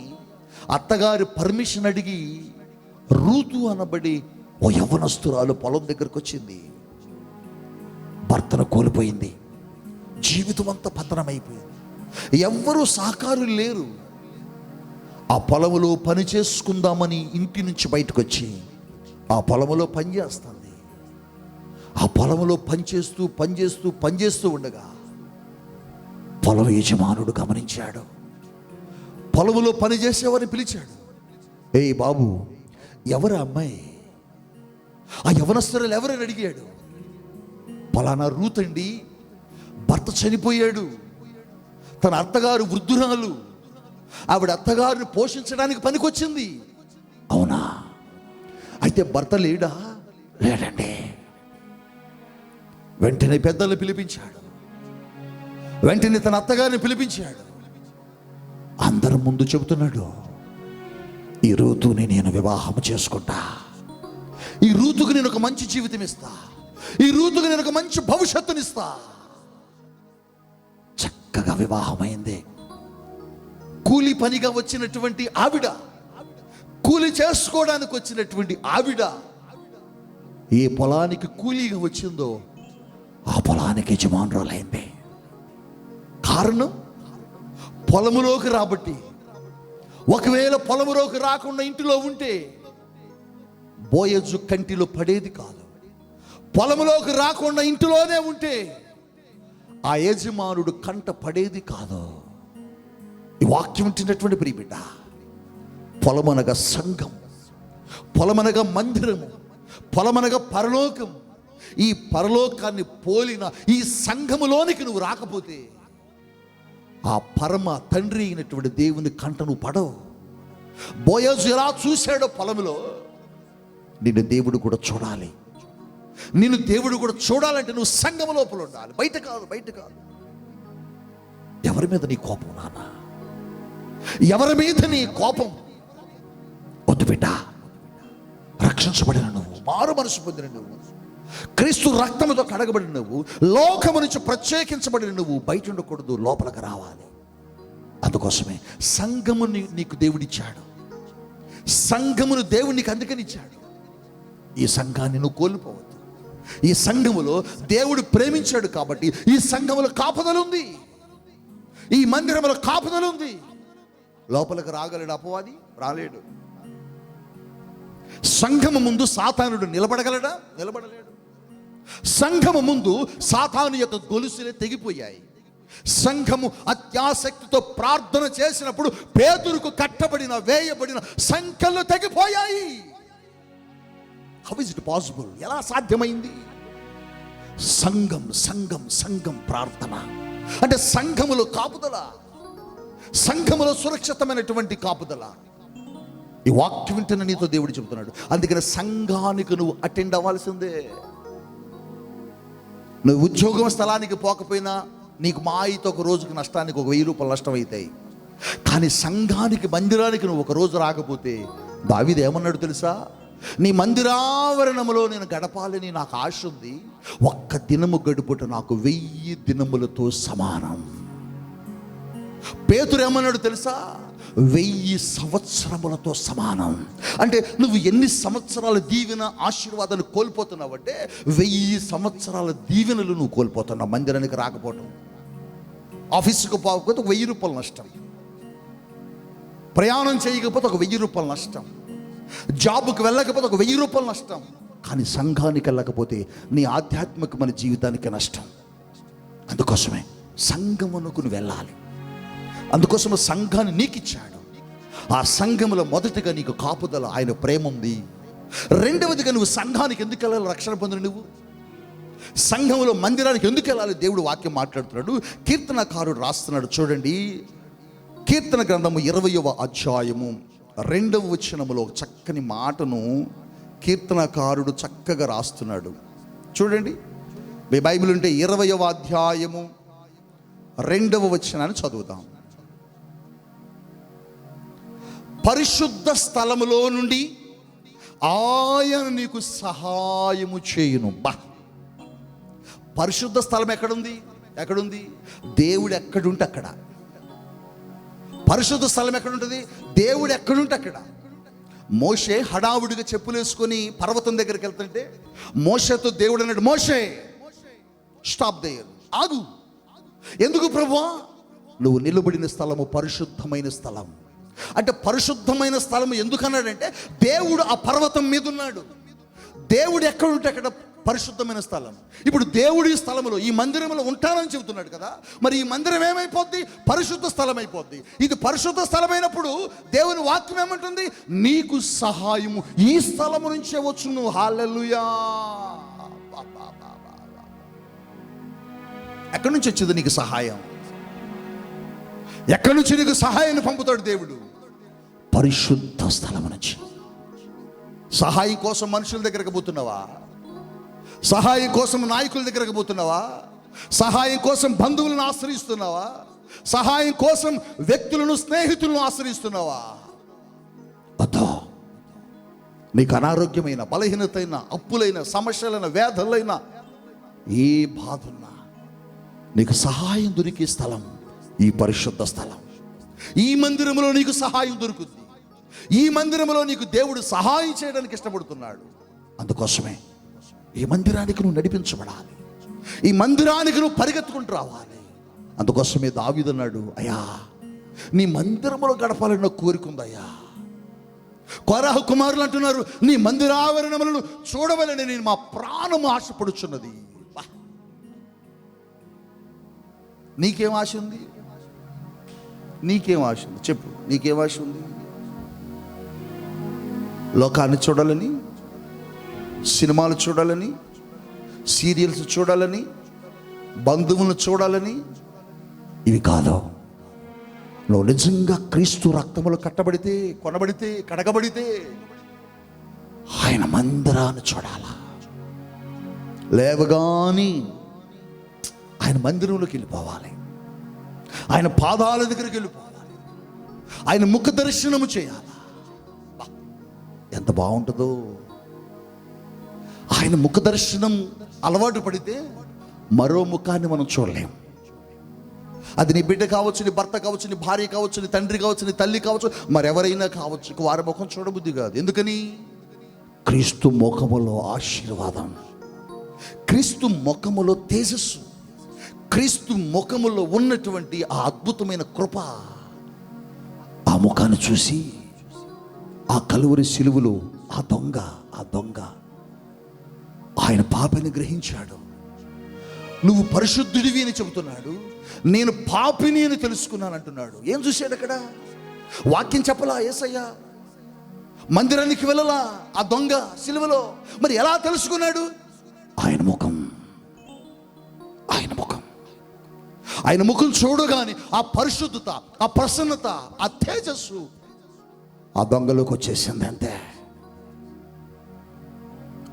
అత్తగారి పర్మిషన్ అడిగి రూతు అనబడి ఓ యవ్వనస్తురాలు పొలం దగ్గరకు వచ్చింది. భర్తను కోల్పోయింది, జీవితం అంతా పతనమైపోయింది, ఎవ్వరూ సహకారులు లేరు. ఆ పొలములో పని చేసుకుందామని ఇంటి నుంచి బయటకు వచ్చి ఆ పొలములో పనిచేస్తుంది. ఆ పొలములో పనిచేస్తూ ఉండగా పొలం యజమానుడు గమనించాడు. పొలములో పని చేసేవారిని పిలిచాడు. ఏయ్ బాబు, ఎవరు అమ్మాయి? ఆ యవనస్తురాలు ఎవరని అడిగాడు. పలానా రూత్ అండి, భర్త చనిపోయాడు, తన అత్తగారు వృద్ధురాలు, ఆవిడ అత్తగారిని పోషించడానికి పనికొచ్చింది. అవునా? అయితే భర్త లేడా? లేడండి. వెంటనే పెద్దల్ని పిలిపించాడు, వెంటనే తన అత్తగారిని పిలిపించాడు. అందరి ముందు చెబుతున్నాడు, ఈ రూతుని నేను వివాహం చేసుకుంటా, ఈ రూతుకు నేను ఒక మంచి జీవితం ఇస్తా, ఈ రూతుకు నేను ఒక మంచి భవిష్యత్తునిస్తా. చక్కగా వివాహమైంది. కూలి పనిగా వచ్చినటువంటి ఆవిడ, కూలి చేసుకోవడానికి వచ్చినటువంటి ఆవిడ ఏ పొలానికి కూలీగా వచ్చిందో ఆ పొలానికి యజమానురాలైంది. కారణం పొలములోకి రాబట్టి. ఒకవేళ పొలములోకి రాకుండా ఇంటిలో ఉంటే బోయజు కంటిలో పడేది కాదు. పొలములోకి రాకుండా ఇంటిలోనే ఉంటే ఆ యజమానుడు కంట పడేది కాదు. ఈ వాక్యం వింటున్నటువంటి ప్రియబిడ్డ, పొలమనగా సంఘం, పొలమనగా మందిరము, పొలమనగా పరలోకం. ఈ పరలోకాన్ని పోలిన ఈ సంఘములోనికి నువ్వు రాకపోతే ఆ పరమ తండ్రి అయినటువంటి దేవుని కంట నువ్వు పడవు. బోయజు ఎలా చూశాడో పొలములో, నిన్ను దేవుడు కూడా చూడాలి. నిన్ను దేవుడు కూడా చూడాలంటే నువ్వు సంఘము లోపల ఉండాలి, బయట కాదు, బయట కాదు. ఎవరి మీద నీ కోపం నాన్న? ఎవరి మీద నీ కోపం? వద్దు బిడ్డ. రక్షించబడిన నువ్వు, మారు మనసు పొందిన నువ్వు, క్రీస్తు రక్తముతో కడగబడిన నువ్వు, లోకము నుంచి ప్రత్యేకించబడిన నువ్వు బయట ఉండకూడదు, లోపలికి రావాలి. అందుకోసమే సంఘముని నీకు దేవుడిచ్చాడు. సంఘమును దేవుడు నీకు అందుకని ఇచ్చాడు. ఈ సంఘాన్ని నువ్వు కోల్పోవద్దు. ఈ సంఘములో దేవుడు ప్రేమించాడు కాబట్టి ఈ సంఘములో కాపుదల ఉంది, ఈ మందిరములో కాపుదల ఉంది. లోపలికి రాగలడు అపవాది? రాలేడు. సంఘము ముందు సాతానుడు నిలబడగలడా? నిలబడలేడు. సంఘము ముందు సాతాను యొక్క గొలుసులే తెగిపోయాయి. సంఘము అత్యాసక్తితో ప్రార్థన చేసినప్పుడు పేతురుకు కట్టబడిన వేయబడిన సంఖ్యలు తెగిపోయాయి. How is it possible? ఎలా సాధ్యమైంది? సంఘం సంఘం సంఘం ప్రార్థన అంటే సంఘములో కాపుదల, సంఘములో సురక్షితమైనటువంటి కాపుదల. ఈ వాక్యం వింటున్న నీతో దేవుడు చెబుతున్నాడు, అందుకని సంఘానికి నువ్వు అటెండ్ అవ్వాల్సిందే. నువ్వు ఉద్యోగం స్థలానికి పోకపోయినా నీకు మా అయితే ఒక రోజుకి నష్టానికి 1000 రూపాయలు నష్టం అవుతాయి. కానీ సంఘానికి, మందిరానికి నువ్వు ఒక రోజు రాకపోతే దావీదు ఏమన్నాడు తెలుసా? నీ మందిరావరణములో నేను గడపాలని నాకు ఆశ ఉంది, ఒక్క దినము గడుపుట నాకు 1000 దినములతో సమానం. పేతురు ఏమన్నాడు తెలుసా? 1000 సంవత్సరములతో సమానం. అంటే నువ్వు ఎన్ని సంవత్సరాల దీవెన ఆశీర్వాదాలు కోల్పోతున్నావు అంటే 1000 సంవత్సరాల దీవెనలు నువ్వు కోల్పోతున్నావు. మందిరానికి రాకపోవటం, ఆఫీసుకు పోకపోతే 1000 రూపాయలు నష్టం, ప్రయాణం చేయకపోతే 1000 రూపాయలు నష్టం, జాబుకు వెళ్ళకపోతే 1000 రూపాయలు నష్టం. కానీ సంఘానికి వెళ్ళకపోతే నీ ఆధ్యాత్మికమైన జీవితానికి నష్టం. అందుకోసమే సంఘమునకు నువ్వు వెళ్ళాలి. అందుకోసమే సంఘాన్ని నీకు ఇచ్చాడు. ఆ సంఘములో మొదటిగా నీకు కాపుదల, ఆయన ప్రేమ ఉంది. రెండవదిగా నువ్వు సంఘానికి ఎందుకు వెళ్ళాలి? రక్షణ పొందిన నువ్వు సంఘములో మందిరానికి ఎందుకు వెళ్ళాలి? దేవుడు వాక్యం మాట్లాడుతున్నాడు. కీర్తనకారుడు రాస్తున్నాడు, చూడండి. కీర్తన గ్రంథము 20వ అధ్యాయము 2వ వచనములో చక్కని మాటను కీర్తనకారుడు చక్కగా రాస్తున్నాడు. చూడండి, మీ బైబిల్ ఉంటే 20వ అధ్యాయము 2వ వచనాన్ని చదువుదాం. పరిశుద్ధ స్థలములో నుండి ఆయన నీకు సహాయము చేయును. పరిశుద్ధ స్థలం ఎక్కడుంది? ఎక్కడుంది? దేవుడు ఎక్కడుంటే అక్కడ. పరిశుద్ధ స్థలం ఎక్కడుంటుంది? దేవుడు ఎక్కడుంటే అక్కడ. మోషే హడావుడిగా చెప్పులు వేసుకొని పర్వతం దగ్గరికి వెళ్తుంటే మోషేతో దేవుడు అన్నాడు, మోషే స్టాప్ దేర్, ఆగు. ఎందుకు ప్రభువా? నువ్వు నిలబడిన స్థలము పరిశుద్ధమైన స్థలం. అంటే పరిశుద్ధమైన స్థలం ఎందుకన్నాడంటే దేవుడు ఆ పర్వతం మీద ఉన్నాడు. దేవుడు ఎక్కడుంటే అక్కడ పరిశుద్ధమైన స్థలం. ఇప్పుడు దేవుడు ఈ స్థలంలో, ఈ మందిరంలో ఉంటానని చెబుతున్నాడు కదా. మరి ఈ మందిరం ఏమైపోద్ది? పరిశుద్ధ స్థలం అయిపోద్ది. ఇది పరిశుద్ధ స్థలమైనప్పుడు దేవుని వాక్యం ఏమంటుంది? నీకు సహాయము ఈ స్థలము నుంచే వచ్చును. హల్లెలూయా. ఎక్కడి నుంచి వచ్చింది నీకు సహాయం? ఎక్కడి నుంచి నీకు సహాయాన్ని పంపుతాడు దేవుడు? పరిశుద్ధ స్థలం నుంచి. సహాయం కోసం మనుషుల దగ్గరకు పోతున్నావా? సహాయం కోసం నాయకుల దగ్గరకు పోతున్నావా? సహాయం కోసం బంధువులను ఆశ్రయిస్తున్నావా? సహాయం కోసం వ్యక్తులను, స్నేహితులను ఆశ్రయిస్తున్నావా? వద్దు. నీకు అనారోగ్యమైన, బలహీనతైన, అప్పులైన, సమస్యలైన, వేదనలైన, ఏ బాధ ఉన్నా నీకు సహాయం దొరికే స్థలం ఈ పరిశుద్ధ స్థలం. ఈ మందిరంలో నీకు సహాయం దొరుకుతుంది. ఈ మందిరంలో నీకు దేవుడు సహాయం చేయడానికి ఇష్టపడుతున్నాడు. అందుకోసమే ఈ మందిరానికి నువ్వు నడిపించబడాలి. ఈ మందిరానికి నువ్వు పరిగెత్తుకుంటూ రావాలి. అందుకోసమే దావీదు అన్నాడు, అయ్యా నీ మందిరములో గడపాలని నాకు కోరికుందయ్యా. కోరహ కుమారులు అంటున్నారు, నీ మందిరావరణములను చూడవలని నేను మా ప్రాణము ఆశపడుచున్నది. నీకేం ఆశ ఉంది? నీకేం ఆశ ఉంది? చెప్పు, నీకేం ఆశ ఉంది? లోకాన్ని చూడాలని, సినిమాలు చూడాలని, సీరియల్స్ చూడాలని, బంధువులను చూడాలని? ఇవి కాదు. నువ్వు నిజంగా క్రీస్తు రక్తములు కట్టబడితే, కొనబడితే, కడగబడితే ఆయన మందిరాన్ని చూడాలా. లేవగాని ఆయన మందిరంలోకి వెళ్ళిపోవాలి. ఆయన పాదాల దగ్గరికి వెళ్ళిపోవాలి. ఆయన ముఖ దర్శనము చేయాలి. ఎంత బాగుంటుందో. ఆయన ముఖ దర్శనం అలవాటు పడితే మరో ముఖాన్ని మనం చూడలేము. అది నీ బిడ్డ కావచ్చు, నీ భర్త కావచ్చు, నీ భార్య కావచ్చు, నీ తండ్రి కావచ్చు, నీ తల్లి కావచ్చు, మరెవరైనా కావచ్చు. వారి ముఖం చూడబుద్ధి కాదు. ఎందుకని? క్రీస్తు ముఖములో ఆశీర్వాదం, క్రీస్తు ముఖములో తేజస్సు, క్రీస్తు ముఖములో ఉన్నటువంటి ఆ అద్భుతమైన కృప, ఆ ముఖాన్ని చూసి ఆ కలువరి సిలువలో ఆ దొంగ ఆయన పాపిని గ్రహించాడు. నువ్వు పరిశుద్ధుడివి అని చెబుతున్నాడు, నేను పాపిని అని తెలుసుకున్నాను అంటున్నాడు. ఏం చూశాడు అక్కడ? వాక్యం చెప్పలా యేసయ్య, మందిరానికి వెళ్ళలా ఆ దొంగ సిలువలో. మరి ఎలా తెలుసుకున్నాడు? ఆయన ముఖం చూడగానే ఆ పరిశుద్ధత, ఆ ప్రసన్నత, ఆ తేజస్సు ఆ దొంగలోకి వచ్చేసింది అంతే.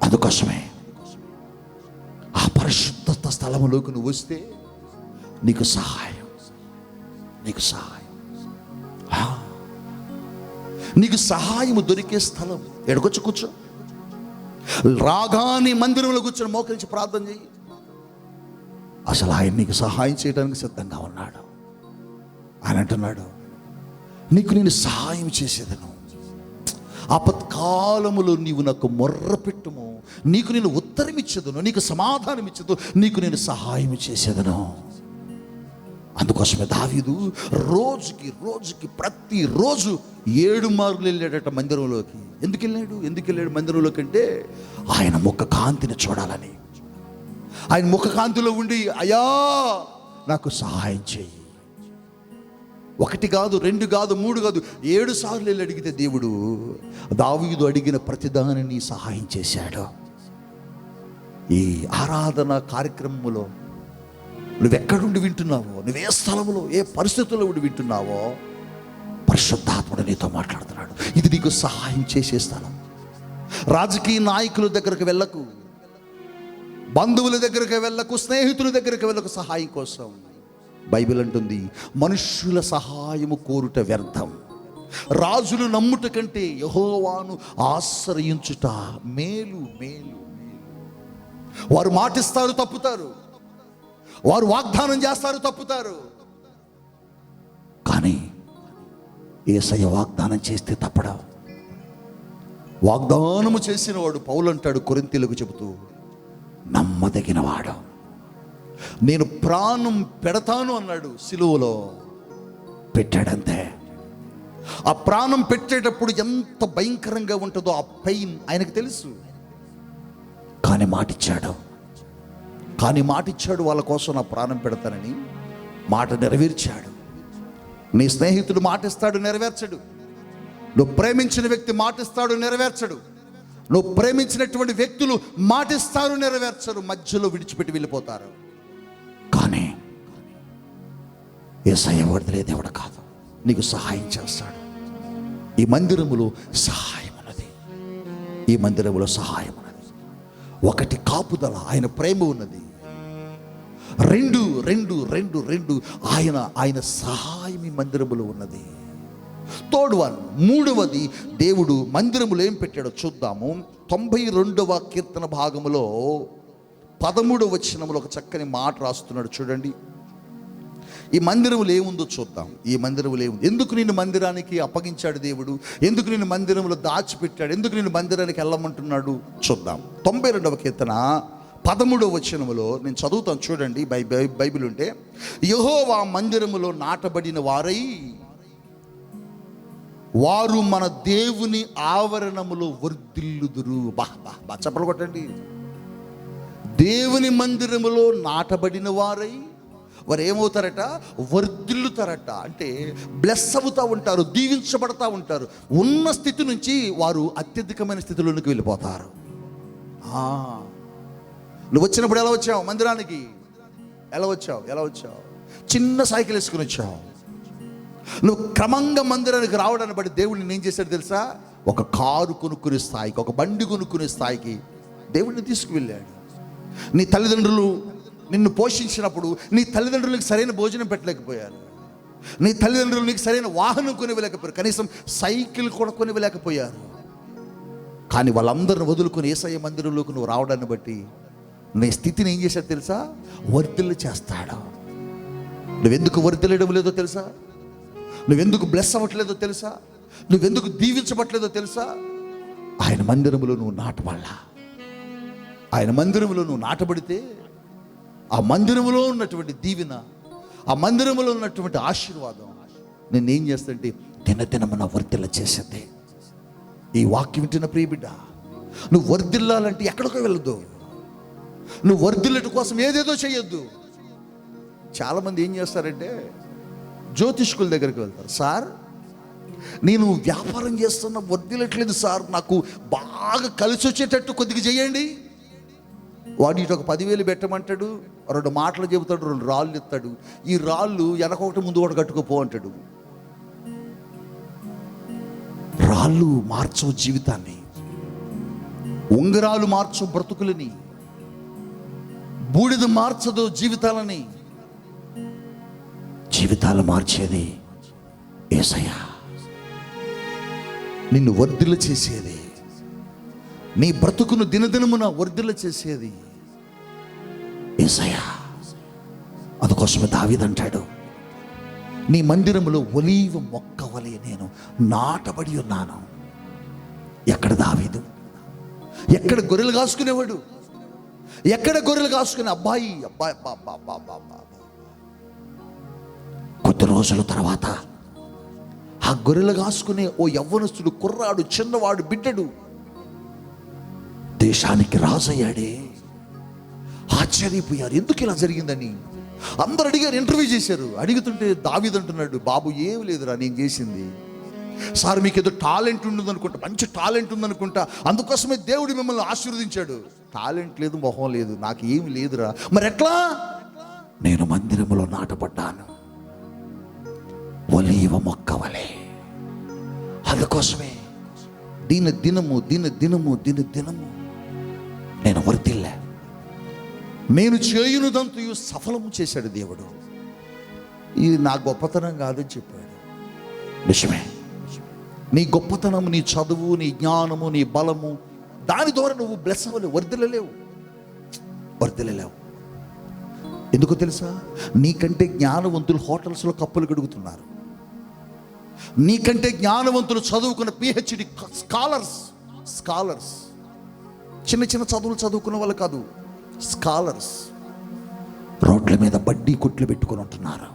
అందుకోసమే ఆ పరిశుద్ధత స్థలంలోకి నువ్వు వస్తే నీకు సహాయం, నీకు సహాయము దొరికే స్థలం. ఎడకొచ్చి కూర్చో, రాగానే మందిరంలో కూర్చొని మోకరించి ప్రార్థన చేయి. అసలు ఆయన నీకు సహాయం చేయడానికి సిద్ధంగా ఉన్నాడు. ఆయన అంటున్నాడు, నీకు నేను సహాయం చేసేదను, ఆపత్కాలములో నీవు నాకు మొర్ర పెట్టుము, నీకు నేను ఉత్తరం ఇచ్చేదను, నీకు సమాధానం ఇచ్చేదు, నీకు నేను సహాయం చేసేదను. అందుకోసమే దావీదు రోజుకి ప్రతిరోజు 7 మార్లు వెళ్ళాడట మందిరంలోకి. ఎందుకు వెళ్ళాడు మందిరంలోకి అంటే ఆయన ముఖ కాంతిని చూడాలని. ఆయన ముఖ కాంతిలో ఉండి, అయ్యా నాకు సహాయం చేయి. 1 కాదు, 2 కాదు, 3 కాదు, 7 సార్లు వెళ్ళి అడిగితే దేవుడు దావీదు అడిగిన ప్రతిదానిని సహాయం చేశాడు. ఈ ఆరాధన కార్యక్రమంలో నువ్వెక్కడుండి వింటున్నావో, నువ్వే స్థలంలో, ఏ పరిస్థితుల్లో ఉండి వింటున్నావో, పరిశుద్ధాత్ముడు నీతో మాట్లాడుతున్నాడు. ఇది నీకు సహాయం చేసే స్థలం. రాజకీయ నాయకుల దగ్గరకు వెళ్ళకు, బంధువుల దగ్గరికి వెళ్ళకు, స్నేహితుల దగ్గరికి వెళ్ళకు సహాయం కోసం. బైబిల్ అంటుంది, మనుష్యుల సహాయము కోరుట వ్యర్థం, రాజులు నమ్ముట కంటే యెహోవాను ఆశ్రయించుట మేలు. వారు మాటిస్తారు, తప్పుతారు. వారు వాగ్దానం చేస్తారు, తప్పుతారు. కానీ యేసయ్య వాగ్దానం చేస్తే తప్పడం. వాగ్దానము చేసిన వాడు పౌలు అంటాడు కొరింథీయులకు చెబుతూ, నమ్మదగిన వాడు, నేను ప్రాణం పెడతాను అన్నాడు. సిలువలో పెట్టాడంతే. ఆ ప్రాణం పెట్టేటప్పుడు ఎంత భయంకరంగా ఉంటుందో ఆ పెయిన్ ఆయనకు తెలుసు. కానీ మాటిచ్చాడు వాళ్ళ కోసం నా ప్రాణం పెడతానని. మాట నెరవేర్చాడు. నీ స్నేహితుడు మాటిస్తాడు, నెరవేర్చడు. నువ్వు ప్రేమించిన వ్యక్తి మాటిస్తాడు, నెరవేర్చడు. నువ్వు ప్రేమించినటువంటి వ్యక్తులు మాటిస్తారు, నెరవేర్చరు, మధ్యలో విడిచిపెట్టి వెళ్ళిపోతారు. కానీ యేసయ్య వదిలే దేవుడు కాదు, నీకు సహాయం చేస్తాడు. ఈ మందిరములో సహాయం ఉన్నది. 1 కాపుదల, ఆయన ప్రేమ ఉన్నది. 2 ఆయన సహాయం ఈ మందిరములో ఉన్నది. థర్డ్ వన్, 3వది, దేవుడు మందిరములో ఏం పెట్టాడో చూద్దాము. 92వ కీర్తన భాగములో 13వ వచనములో ఒక చక్కని మాట రాస్తున్నాడు చూడండి. ఈ మందిరములో ఏముందో చూద్దాం. ఈ మందిరములో ఏముంది? ఎందుకు నిన్ను మందిరానికి అప్పగించాడు దేవుడు? ఎందుకు నిన్ను మందిరంలో దాచిపెట్టాడు? ఎందుకు నిన్ను మందిరానికి వెళ్ళమంటున్నాడు? చూద్దాం. 92వ కీర్తన 13వ వచనములో నేను చదువుతాను చూడండి. బైబిల్ ఉంటే, యెహోవా మందిరములో నాటబడిన వారై వారు మన దేవుని ఆవరణములో వర్ధిల్లుదురు. బా చప్పలు కొట్టండి. దేవుని మందిరములో నాటబడిన వారై వారు ఏమవుతారట? వర్ధిల్లుతారట. అంటే బ్లెస్ అవుతూ ఉంటారు, దీవించబడతా ఉంటారు. ఉన్న స్థితి నుంచి వారు అత్యధికమైన స్థితిలోనికి వెళ్ళిపోతారు. నువ్వు వచ్చినప్పుడు ఎలా వచ్చావు? మందిరానికి ఎలా వచ్చావు? చిన్న సైకిల్ వేసుకుని వచ్చావు. నువ్వు క్రమంగా మందిరానికి రావడాన్ని బట్టి దేవుడిని ఏం చేశాడు తెలుసా? ఒక కారు కొనుక్కునే స్థాయికి, ఒక బండి కొనుక్కునే స్థాయికి దేవుడిని తీసుకువెళ్ళాడు. నీ తల్లిదండ్రులు నిన్ను పోషించినప్పుడు నీ తల్లిదండ్రులకు సరైన భోజనం పెట్టలేకపోయారు. నీ తల్లిదండ్రులు నీకు సరైన వాహనం కొనివ్వలేకపోయారు. కనీసం సైకిల్ కూడా కొనివ్వలేకపోయారు. కానీ వాళ్ళందరిని వదులుకొని యేసయ్య మందిరంలోకి నువ్వు రావడాన్ని బట్టి నీ స్థితిని ఏం చేశాడు తెలుసా? వర్ధిల్లు చేస్తాడు. నువ్వెందుకు వర్ధిల్లడం లేదో తెలుసా? నువ్వెందుకు బ్లెస్ అవ్వట్లేదో తెలుసా? నువ్వెందుకు దీవించబట్లేదో తెలుసా? ఆయన మందిరంలో నువ్వు నాటబడలా. ఆయన మందిరంలో నువ్వు నాటబడితే ఆ మందిరంలో ఉన్నటువంటి దీవెన, ఆ మందిరంలో ఉన్నటువంటి ఆశీర్వాదం నిన్నేం చేస్తుంటే దినదినమున వర్ధిల్ల చేసేది. ఈ వాక్యం వింటున్న ప్రియ బిడ్డ, నువ్వు వర్ధిల్లాలంటే ఎక్కడికో వెళ్ళొద్దు. నువ్వు వర్ధిల్లట కోసం ఏదేదో చేయొద్దు. చాలామంది ఏం చేస్తారంటే జ్యోతిష్కుల దగ్గరికి వెళ్తారు. సార్, నేను వ్యాపారం చేస్తున్నా, వర్ధిల్లట్లేదు సార్, నాకు బాగా కలిసి వచ్చేటట్టు కొద్దిగా చేయండి. వాడు ఇటు ఒక 10,000 పెట్టమంటాడు, 2 మాటలు చెబుతాడు, 2 రాళ్ళు ఇస్తాడు. ఈ రాళ్ళు వెనకొకటి ముందు ఒకటి కట్టుకోపో అంటాడు. రాళ్ళు మార్చవు జీవితాన్ని, ఉంగరాలు మార్చవు బ్రతుకులని, బూడిద మార్చదు జీవితాలని. జీవితాలు మార్చేది యేసయ్య. నిన్ను వర్ధిల్ల చేసేది, నీ బ్రతుకును దినదినమున వర్ధిల్ల చేసేది యేసయ్య. అందుకోసమే దావీదు అంటాడు, నీ మందిరములో ఒలీవ మొక్క వలె నేను నాటబడి ఉన్నాను. ఎక్కడ దావీదు? ఎక్కడ గొర్రెలు కాసుకునేవాడు? ఎక్కడ గొర్రెలు కాసుకునే అబ్బాయి? అబ్బాయి కొద్ది రోజుల తర్వాత ఆ గొర్రెలు కాసుకునే ఓ యవ్వనస్తుడు, కుర్రాడు, చిన్నవాడు, బిడ్డడు దేశానికి రాజయ్యాడే. ఆశ్చర్యపోయారు, ఎందుకు ఇలా జరిగిందని. అందరు అడిగారు, ఇంటర్వ్యూ చేశారు. అడుగుతుంటే దావీదు అంటున్నాడు, బాబు ఏం లేదురా నేను చేసింది. సార్, మీకు ఏదో టాలెంట్ ఉందనుకుంటా, మంచి టాలెంట్ ఉందనుకుంటా, అందుకోసమే దేవుడు మిమ్మల్ని ఆశీర్వదించాడు. టాలెంట్ లేదు, మొహం లేదు, నాకు ఏమి లేదురా. మరి ఎట్లా? నేను మందిరంలో నాటబడ్డాను ఒలీవ మొక్క వలె. అందుకోసమే దినము నేను వర్ధిల్లా. నేను చేయునుదంతయు సఫలము చేశాడు దేవుడు. ఇది నా గొప్పతనం కాదని చెప్పాడు. నిజమే, నీ గొప్పతనం, నీ చదువు, నీ జ్ఞానము, నీ బలము, దాని ద్వారా నువ్వు బ్లెస్ అవ్వలేవు, వర్ధిల్లలేవు. ఎందుకో తెలుసా? నీకంటే జ్ఞానవంతులు హోటల్స్లో కప్పులు గడుగుతున్నారు. నీకంటే జ్ఞానవంతులు చదువుకున్న PhD స్కాలర్స్, చిన్న చిన్న చదువులు చదువుకున్న వాళ్ళు కాదు, స్కాలర్స్ రోడ్ల మీద బడ్డీ కొట్లు పెట్టుకొని ఉంటున్నారు.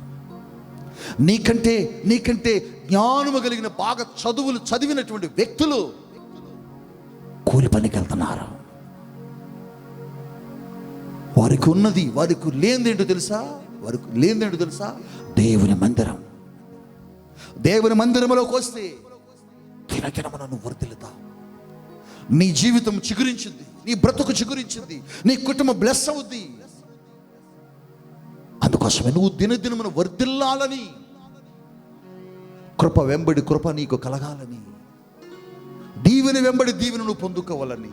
నీకంటే జ్ఞానము కలిగిన బాగా చదువులు చదివినటువంటి వ్యక్తులు కూలి పనికి వెళ్తున్నారు. వారికి ఉన్నది, వారికి లేనిదేంటో తెలుసా? దేవుని మందిరం. దేవుని మందిరంలోకి వస్తే దినదినమున నువ్వు వర్ధిల్లుతావు. నీ జీవితం చిగురించింది, నీ బ్రతుకు చిగురించింది, నీ కుటుంబం బ్లెస్ అవుద్ది. అందుకోసమే నువ్వు దినదినమున వర్ధిల్లాలని, కృప వెంబడి కృప నీకు కలగాలని, దీవెన వెంబడి దీవెనను పొందుకోవాలని,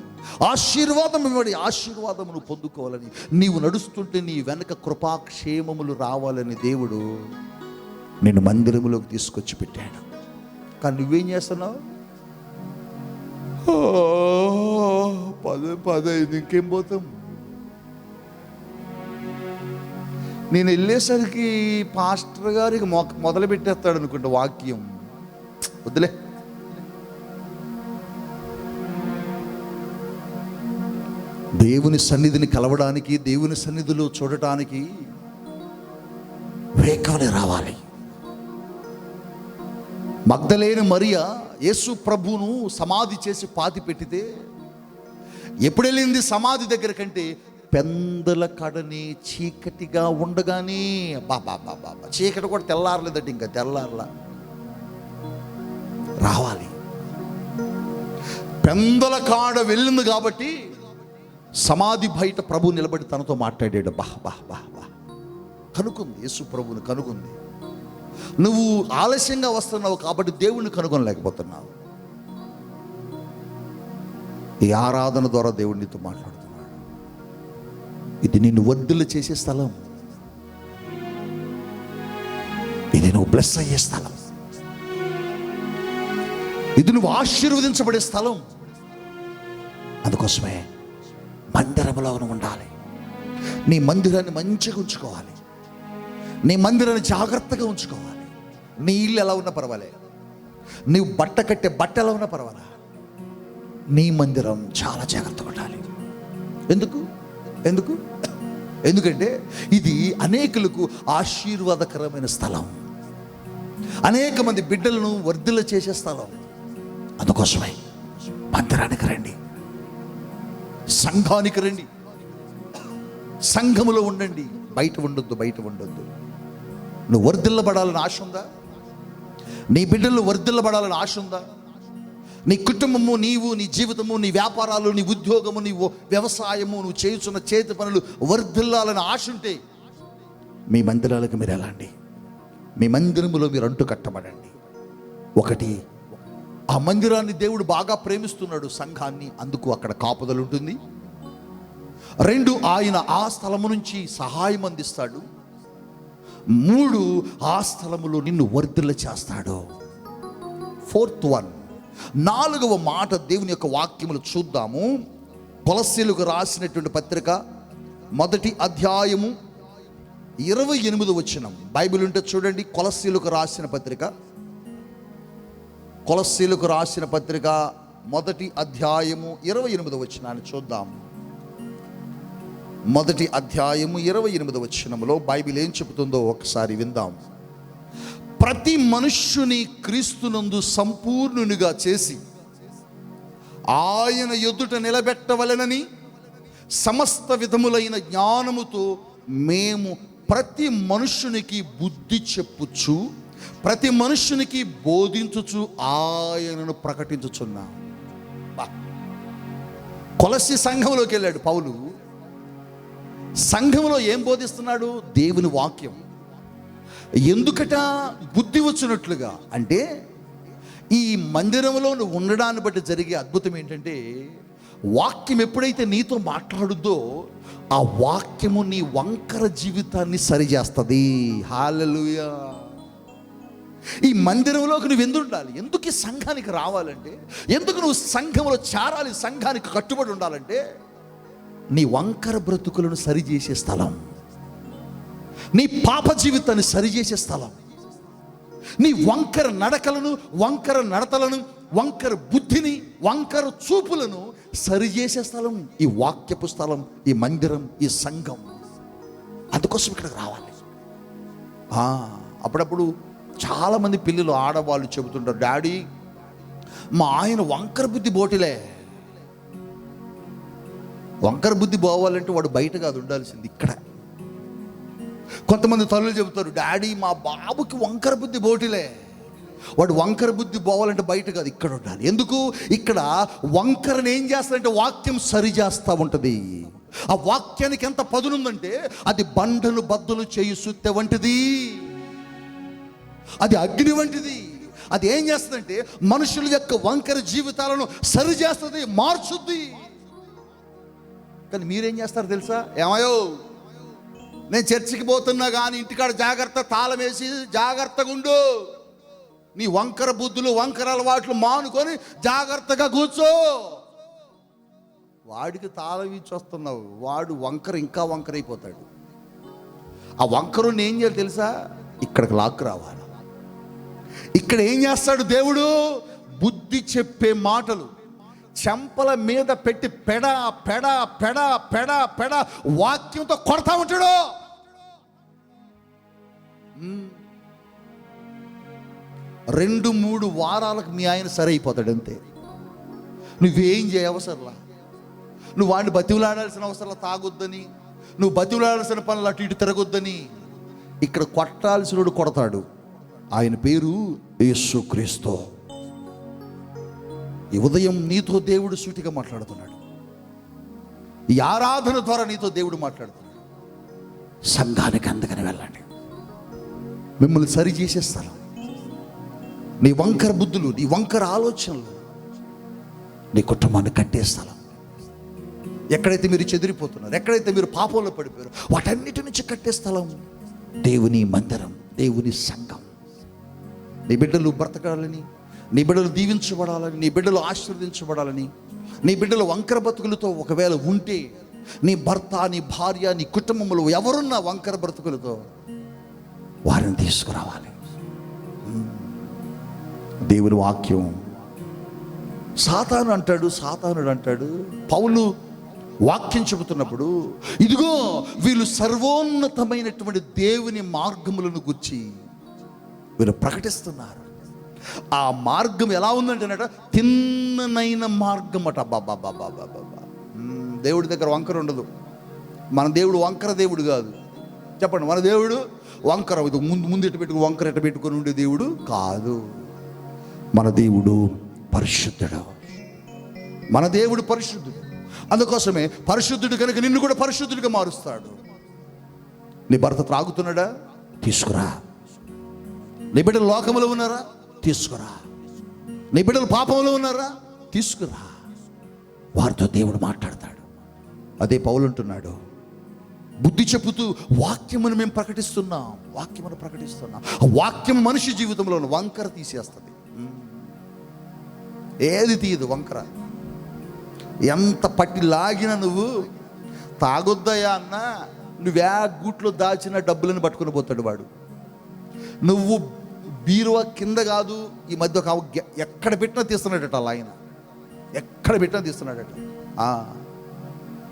ఆశీర్వాదం వెంబడి ఆశీర్వాదమును పొందుకోవాలని, నీవు నడుస్తుంటే నీ వెనక కృపాక్షేమములు రావాలని దేవుడు నిన్ను మందిరములోకి తీసుకొచ్చి పెట్టాడు. కానీ నువ్వేం చేస్తున్నావు? పదే ఇంకేం పోతాం. నేను వెళ్ళేసరికి పాస్టర్ గారికి మొదలు పెట్టేస్తాడు అనుకుంటా వాక్యం. వద్దులే, దేవుని సన్నిధిని కలవడానికి, దేవుని సన్నిధిలో చూడటానికి వేకవని రావాలి. మగ్దలేని మరియా యేసు ప్రభువును సమాధి చేసి పాతి పెట్టితే ఎప్పుడు వెళ్ళింది సమాధి దగ్గర కంటే? పెందల కడని చీకటిగా ఉండగానే. బాబా చీకటి కూడా తెల్లారలేదట, ఇంకా తెల్లారలా రావాలి. పెందల కాడ వెళ్ళింది కాబట్టి సమాధి బయట ప్రభు నిలబడి తనతో మాట్లాడాడు. కనుక్కుంది, యేసు ప్రభువుని కనుక్కుంది. నువ్వు ఆలస్యంగా వస్తున్నావు కాబట్టి దేవుణ్ణి కనుగొనలేకపోతున్నావు. ఈ ఆరాధన ద్వారా దేవుడు నీతో మాట్లాడుతున్నాడు. ఇది నిన్ను వర్ధిల్ల చేసే స్థలం, ఇది నువ్వు బ్లెస్ అయ్యే స్థలం, ఇది నువ్వు ఆశీర్వదించబడే స్థలం. అందుకోసమే మందిరంలో ఉండాలి. నీ మందిరాన్ని మంచిగా ఉంచుకోవాలి, నీ మందిరాన్ని జాగ్రత్తగా ఉంచుకోవాలి. నీ ఇల్లు ఎలా ఉన్నా పర్వాలే, నీవు బట్ట కట్టే బట్ట ఎలా ఉన్నా పర్వాలా, నీ మందిరం చాలా జాగ్రత్తగా ఉండాలి. ఎందుకంటే ఇది అనేకులకు ఆశీర్వాదకరమైన స్థలం. అనేక మంది బిడ్డలను వర్ధిల్ల చేసే స్థలం. అందుకోసమే మందిరానికి రండి, సంఘానికి రండి, సంఘములో ఉండండి. బయట ఉండొద్దు. నువ్వు వర్ధిల్లబడాలని ఆశ ఉందా? నీ బిడ్డలు వర్ధిల్లబడాలని ఆశ ఉందా? నీ కుటుంబము, నీవు, నీ జీవితము, నీ వ్యాపారాలు, నీ ఉద్యోగము, నీ వ్యవసాయము, నువ్వు చేయుచున్న చేతి పనులు వర్ధిల్లాలని ఆశ ఉంటే మీ మందిరాలకు మీరు వెళ్ళండి. మీ మందిరములో మీరు అంటు కట్టబడండి. ఒకటి, ఆ మందిరాన్ని దేవుడు బాగా ప్రేమిస్తున్నాడు, సంఘాన్ని, అందుకు అక్కడ కాపుదల ఉంటుంది. 2, ఆయన ఆ స్థలము నుంచి సహాయం అందిస్తాడు. 3, ఆ స్థలములో నిన్ను వర్ధిల్ల చేస్తాడు. 4th one, 4వ మాట దేవుని యొక్క వాక్యములు చూద్దాము. కొలస్సీలకు రాసినటువంటి పత్రిక 1వ అధ్యాయము 28వ వచనం. బైబిల్ ఉంటే చూడండి. కొలస్సీలకు రాసిన పత్రిక 1వ అధ్యాయము 28వ వచనాన్ని చూద్దాం. 1వ అధ్యాయము 28వ వచనములో బైబిల్ ఏం చెబుతుందో ఒకసారి విందాం. ప్రతి మనుష్యుని క్రీస్తునందు సంపూర్ణునిగా చేసి ఆయన ఎదుట నిలబెట్టవలెనని సమస్త విధములైన జ్ఞానముతో మేము ప్రతి మనుష్యునికి బుద్ధి చెప్పుచు, ప్రతి మనుష్యునికి బోధించుచు ఆయనను ప్రకటించుచున్నాం. కొలస్సీ సంఘంలోకి వెళ్ళాడు పౌలు. సంఘంలో ఏం బోధిస్తున్నాడు? దేవుని వాక్యం. ఎందుకట బుద్ధి వచ్చినట్లుగా అంటే, ఈ మందిరంలో నువ్వు ఉండడాన్ని బట్టి జరిగే అద్భుతం ఏంటంటే, వాక్యం ఎప్పుడైతే నీతో మాట్లాడుద్దో ఆ వాక్యము నీ వంకర జీవితాన్ని సరిచేస్తుంది. హల్లెలూయా. ఈ మందిరంలోకి నువ్వు ఎందుకు ఉండాలి? ఎందుకు ఈ సంఘానికి రావాలంటే, ఎందుకు నువ్వు సంఘంలో చేరాలి, సంఘానికి కట్టుబడి ఉండాలంటే, నీ వంకర బ్రతుకులను సరిచేసే స్థలం, నీ పాప జీవితాన్ని సరిచేసే స్థలం, నీ వంకర నడకలను, వంకర నడతలను, వంకర బుద్ధిని, వంకర చూపులను సరిచేసే స్థలం ఈ వాక్యపు స్థలం, ఈ మందిరం, ఈ సంఘం. అందుకోసం ఇక్కడికి రావాలి. అప్పుడప్పుడు చాలామంది పిల్లలు, ఆడవాళ్ళు చెబుతుంటారు, డాడీ మా ఆయన వంకర బుద్ధి బోటిలే. వంకర బుద్ధి పోవాలంటే వాడు బయట కాదు ఉండాల్సింది, ఇక్కడ. కొంతమంది తల్లులు చెబుతారు, డాడీ మా బాబుకి వంకర బుద్ధి బోటిలే, వాడు వంకర బుద్ధి పోవాలంటే బయట కాదు ఇక్కడ ఉండాలి. ఎందుకు? ఇక్కడ వంకరని ఏం చేస్తారంటే వాక్యం సరి చేస్తూ ఉంటుంది. ఆ వాక్యానికి ఎంత పదునుందంటే అది బండను బద్దలు చేయు సుత్తె వంటిది, అది అగ్ని వంటిది. అది ఏం చేస్తుందంటే మనుషుల యొక్క వంకర జీవితాలను సరి చేస్తుంది, మార్చుద్ది. కానీ మీరేం చేస్తారు తెలుసా? ఏమయ్యో నేను చర్చికి పోతున్నా కానీ ఇంటికాడ జాగ్రత్త, తాళం వేసి జాగ్రత్తగా ఉండు, నీ వంకర బుద్ధులు, వంకర అలవాట్లు మానుకొని జాగ్రత్తగా కూర్చో. వాడికి తాళం ఇచ్చి వస్తున్నావు, వాడు వంకర ఇంకా వంకర అయిపోతాడు. ఆ వంకరుని ఏం చేయాలి తెలుసా? ఇక్కడికి లాక్కు రావాలి. ఇక్కడ ఏం చేస్తాడు దేవుడు? బుద్ధి చెప్పే మాటలు చెంపల మీద పెట్టి పెడ పెడ పెడ పెడ పెడ వాక్యంతో కొడతా ఉంటాడు. 2-3 వారాలకు మీ ఆయన సరైపోతాడు అంతే. నువ్వేం చేయవసరలా, నువ్వు వాడిని బతివులాడాల్సిన అవసరం తాగొద్దని, నువ్వు బతివులాడాల్సిన పనులు అటు ఇటు తిరగొద్దని. ఇక్కడ కొట్టాల్సినోడు కొడతాడు. ఆయన పేరు యేసుక్రీస్తు. ఈ ఉదయం నీతో దేవుడు సూటిగా మాట్లాడుతున్నాడు. ఈ ఆరాధన ద్వారా నీతో దేవుడు మాట్లాడుతున్నాడు. సంఘానికి అందుకని వెళ్ళండి. మిమ్మల్ని సరి చేసే స్థలం, నీ వంకర బుద్ధులు, నీ వంకర ఆలోచనలు, నీ కుటుంబాన్ని కట్టే స్థలం. ఎక్కడైతే మీరు చెదిరిపోతున్నారు, ఎక్కడైతే మీరు పాపంలో పడిపోయారు, వాటన్నిటి నుంచి కట్టే స్థలం దేవుని మందిరం, దేవుని సంఘం. నీ బిడ్డలు బ్రతకాలని, నీ బిడ్డలు దీవించబడాలని, నీ బిడ్డలు ఆశీర్వదించబడాలని, నీ బిడ్డలు వంకర బ్రతుకులతో ఒకవేళ ఉంటే, నీ భర్త, నీ భార్య, నీ కుటుంబంలో ఎవరున్నా వంకర బ్రతుకులతో, వారిని తీసుకురావాలి. దేవుని వాక్యం. సాతానుడు అంటాడు పౌలు వాక్యం చెబుతున్నప్పుడు, ఇదిగో వీళ్ళు సర్వోన్నతమైనటువంటి దేవుని మార్గములను గుర్చి వీరు ప్రకటిస్తున్నారు. ఆ మార్గం ఎలా ఉందంటేనట, తిన్ననైన మార్గం అట. బాబా దేవుడి దగ్గర వంకర ఉండదు. మన దేవుడు వంకర దేవుడు కాదు. చెప్పండి, మన దేవుడు వంకర ముందు ఎట్టు పెట్టుకుని వంకర ఎట్టు పెట్టుకుని ఉండే దేవుడు కాదు. మన దేవుడు పరిశుద్ధుడు. మన దేవుడు పరిశుద్ధుడు. అందుకోసమే పరిశుద్ధుడు కనుక నిన్ను కూడా పరిశుద్ధుడిగా మారుస్తాడు. నీ భర్త త్రాగుతున్నాడా? తీసుకురా. నీ బిడ్డలు లోకంలో ఉన్నారా? తీసుకురా. నీ బిడ్డలు పాపంలో ఉన్నారా? తీసుకురా. వారితో దేవుడు మాట్లాడతాడు. అదే పౌలు అంటున్నాడు, బుద్ధి చెప్పుతూ వాక్యమును మేము ప్రకటిస్తున్నాం. వాక్యమును ప్రకటిస్తున్నాం. ఆ వాక్యం మనిషి జీవితంలో వంకర తీసేస్తుంది. ఏది తీయదు వంకర. ఎంత పట్టి లాగినా నువ్వు తాగొద్దయా అన్నా, నువ్వే గూట్లో దాచిన డబ్బులను పట్టుకుని పోతాడు వాడు. నువ్వు బీరువా కింద కాదు, ఈ మధ్య ఒక ఎక్కడ పెట్టినా తీస్తున్నాడట. అలా ఆయన ఎక్కడ పెట్టినా తీస్తున్నాడట.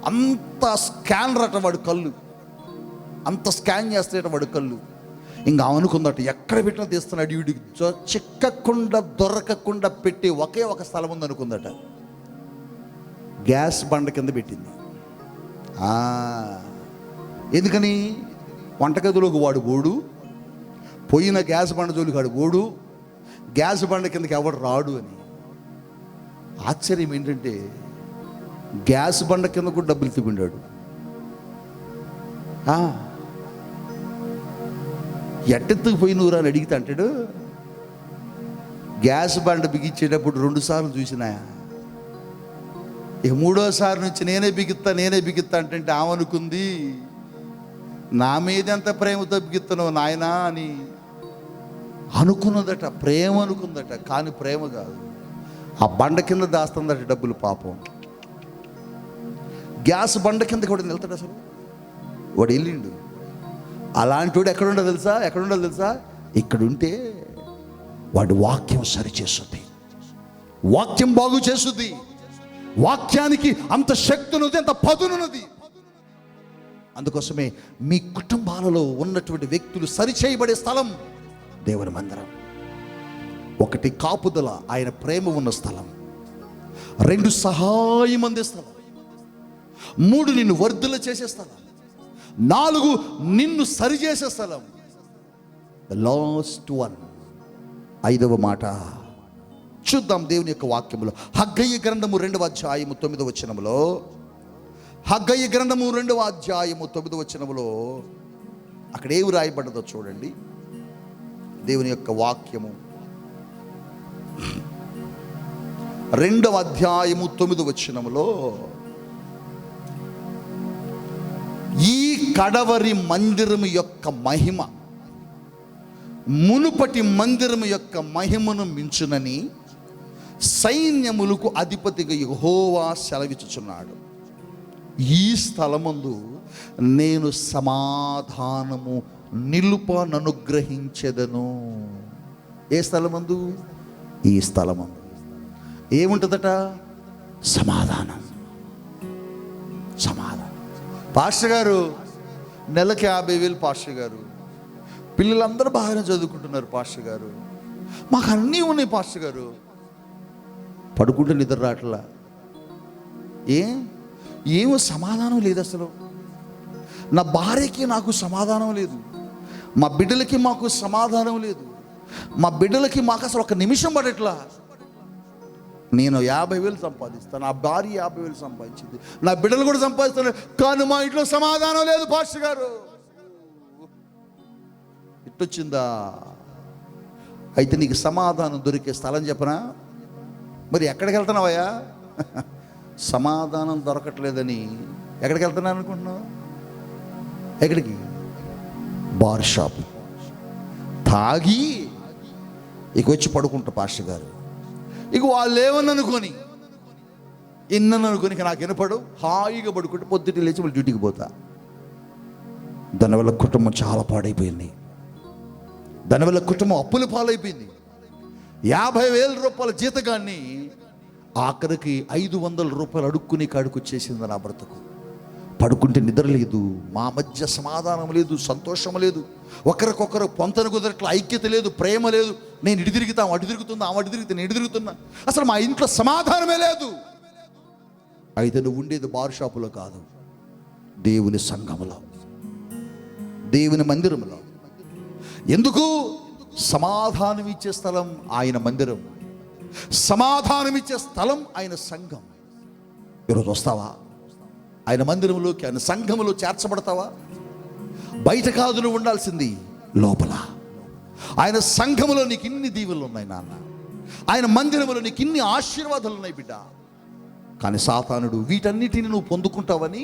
అంత స్కానర్ అట వాడు కళ్ళు. అంత స్కాన్ చేస్తాడట వాడు కళ్ళు. ఇంకా అనుకుందట ఎక్కడ పెట్టినా తీస్తున్నాడు. వీడికి చిక్కకుండా దొరకకుండా పెట్టే ఒకే ఒక స్థలం ఉంది అనుకుందట. గ్యాస్ బండ కింద పెట్టింది. ఎందుకని? వంటగదిలోకి వాడు ఓడు, పోయిన గ్యాస్ బండ జోలికి వాడు ఓడు, గ్యాస్ బండ కిందకి ఎవడు రాడు అని. ఆశ్చర్యం ఏంటంటే గ్యాస్ బండ కింద కూడా డబ్బులు తిప్పిండాడు. ఎట్టెత్తుకు పోయి నువ్వురా అని అడిగితే అంటాడు, గ్యాస్ బండ బిగించేటప్పుడు 2 సార్లు చూసినా, ఇక 3వసారి నుంచి నేనే బిగిస్తా అంటే ఆమెనుకుంది, నా మీద ఎంత ప్రేమతో బిగిస్తున్నావు నాయనా అని అనుకున్నదట. ప్రేమ అనుకుందట, కానీ ప్రేమ కాదు. ఆ బండ కింద దాస్తుందట డబ్బులు. పాపం గ్యాస్ బండ కింద కూడా వెళ్తాడు. అసలు వాడు వెళ్ళిండు. అలాంటి వాడు ఎక్కడుండో తెలుసా? ఇక్కడుంటే వాడు వాక్యం సరిచేస్తుంది, వాక్యం బాగు చేస్తుంది. వాక్యానికి అంత శక్తి ఉన్నది, అంత పదునున్నది. అందుకోసమే మీ కుటుంబాలలో ఉన్నటువంటి వ్యక్తులు సరిచేయబడే స్థలం దేవుని మందిరం. 1 కాపుదల, ఆయన ప్రేమ ఉన్న స్థలం. 2 సహాయం అందే స్థలం. 3 నిన్ను వర్ధుల చేసే స్థలం. 4 నిన్ను సరిచేసే స్థలం. లాస్ట్ వన్, 5వ మాట చూద్దాం దేవుని యొక్క వాక్యములో. హగ్గయి గ్రంథము 2వ అధ్యాయము 9వ వచనములో, హగ్గయి గ్రంథము 2వ అధ్యాయము 9వ వచనములో అక్కడ ఏమి రాయబడ్డదో చూడండి. దేవుని యొక్క వాక్యము 2వ అధ్యాయము 9వ వచనములో, ఈ కడవరి మందిరము యొక్క మహిమ మునుపటి మందిరము యొక్క మహిమను మించునని సైన్యములకు అధిపతిగా యెహోవా సెలవిచ్చుచున్నాడు. ఈ స్థలమందు నేను సమాధానము నిలుపననుగ్రహించెదను. ఏ స్థలమందు? ఈ స్థలమందు ఏముంటుందట? సమాధానం. పాస్టర్ గారు నెలకి 50,000 పాస్టర్ గారు. పిల్లలందరూ బాగానే చదువుకుంటున్నారు పాస్టర్ గారు. మాకు అన్నీ ఉన్నాయి పాస్టర్ గారు. పడుకుంటే నిద్ర రాట్లా. ఏమో సమాధానం లేదు అసలు. నా భార్యకి నాకు సమాధానం లేదు, మా బిడ్డలకి మాకు సమాధానం లేదు, మా బిడ్డలకి మాకు అసలు ఒక నిమిషం పడట్లా. నేను 50,000 సంపాదిస్తాను, నా భార్య 50,000 సంపాదించింది, నా బిడ్డలు కూడా సంపాదిస్తాను, కానీ మా ఇంట్లో సమాధానం లేదు పాస్టర్ గారు. ఇట్టొచ్చిందా? అయితే నీకు సమాధానం దొరికే స్థలం చెప్పనా? మరి ఎక్కడికి వెళ్తున్నావయ్యా? సమాధానం దొరకట్లేదని ఎక్కడికి వెళ్తున్నాను అనుకుంటున్నావు? ఎక్కడికి? Bar shop. తాగి ఇక వచ్చి పడుకుంటా పాస్టర్ గారు. ఇక వాళ్ళు ఏమన్ననుకొని ఇన్ననుకొని నాకు వినపడు, హాయిగా పడుకుంటే పొద్దుటి లేచి వాళ్ళు డ్యూటీకి పోతా. దానివల్ల కుటుంబం చాలా పాడైపోయింది. దానివల్ల కుటుంబం అప్పుల పాలైపోయింది. 50,000 రూపాయల జీతగాన్ని ఆఖరికి 500 రూపాయలు అడుక్కుని కాడికి వచ్చేసింది నా బ్రతుకు. పడుకుంటే నిద్ర లేదు, మా మధ్య సమాధానం లేదు, సంతోషం లేదు, ఒకరికొకరు పొంతన కుదరట్ల ఐక్యత లేదు, ప్రేమ లేదు. నేను ఇటు తిరుగుతాం, అటు తిరుగుతున్నా, ఆమె అటు తిరిగితే నేను ఇటు తిరుగుతున్నా, అసలు మా ఇంట్లో సమాధానమే లేదు. అయితే నువ్వు ఉండేది బార్ షాపులో కాదు, దేవుని సంఘములో, దేవుని మందిరంలో. ఎందుకు? సమాధానం ఇచ్చే స్థలం ఆయన మందిరం, సమాధానం ఇచ్చే స్థలం ఆయన సంఘం. ఈరోజు వస్తావా ఆయన మందిరంలోకి, ఆయన సంఘములో చేర్చబడతావా? బయట కాదు నువ్వు ఉండాల్సింది, లోపల. ఆయన సంఘములో నీకు ఇన్ని దీవెనలు ఉన్నాయి నాన్న, ఆయన మందిరములో నీకు ఇన్ని ఆశీర్వాదాలు ఉన్నాయి బిడ్డ. కానీ సాతానుడు వీటన్నిటిని నువ్వు పొందుకుంటావని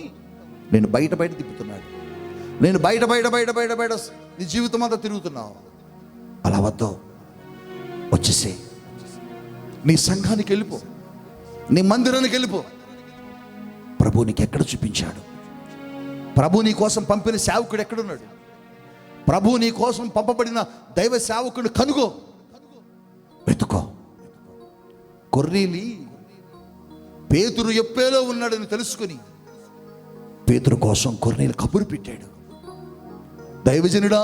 నేను బయట తిప్పుతున్నాడు. నేను బయట నీ జీవితం అంతా తిరుగుతున్నావు. అలా వద్దు, వచ్చేసే, నీ సంఘానికి వెళ్ళిపో, నీ మందిరానికి వెళ్ళిపో. ప్రభు నీకు ఎక్కడ చూపించాడు? ప్రభు నీ కోసం పంపిన సేవకుడు ఎక్కడున్నాడు? ప్రభు నీ కోసం పంపబడిన దైవ సేవకుడు కనుగో, వెతుకో. కొర్నేలి పేతురు ఎప్పేలో ఉన్నాడని తెలుసుకుని పేతురు కోసం కొర్నేలి కబురు పెట్టాడు. దైవజనుడా,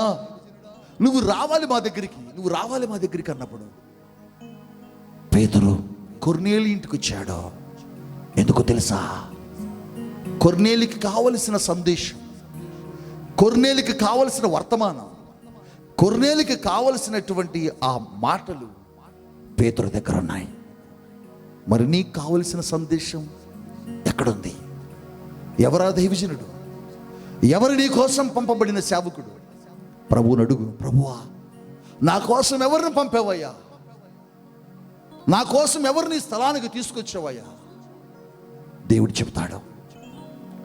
నువ్వు రావాలి మా దగ్గరికి, నువ్వు రావాలి మా దగ్గరికి అన్నప్పుడు పేతురు కొర్నేలి ఇంటికి వచ్చాడు. ఎందుకో తెలుసా? కొర్నేలికి కావలసిన సందేశం, కొర్నేలికి కావలసిన వర్తమానం, కొర్నేలికి కావలసినటువంటి ఆ మాటలు పేతురు దగ్గర ఉన్నాయి. మరి నీకు కావలసిన సందేశం ఎక్కడుంది? ఎవరా దైవజనుడు? ఎవరు నీ కోసం పంపబడిన సేవకుడు? ప్రభువుని అడుగు, ప్రభువా నా కోసం ఎవరిని పంపావయ్యా? నా కోసం ఎవరిని స్థలానికి తీసుకొచ్చావయ్యా? దేవుడు చెప్తాడు,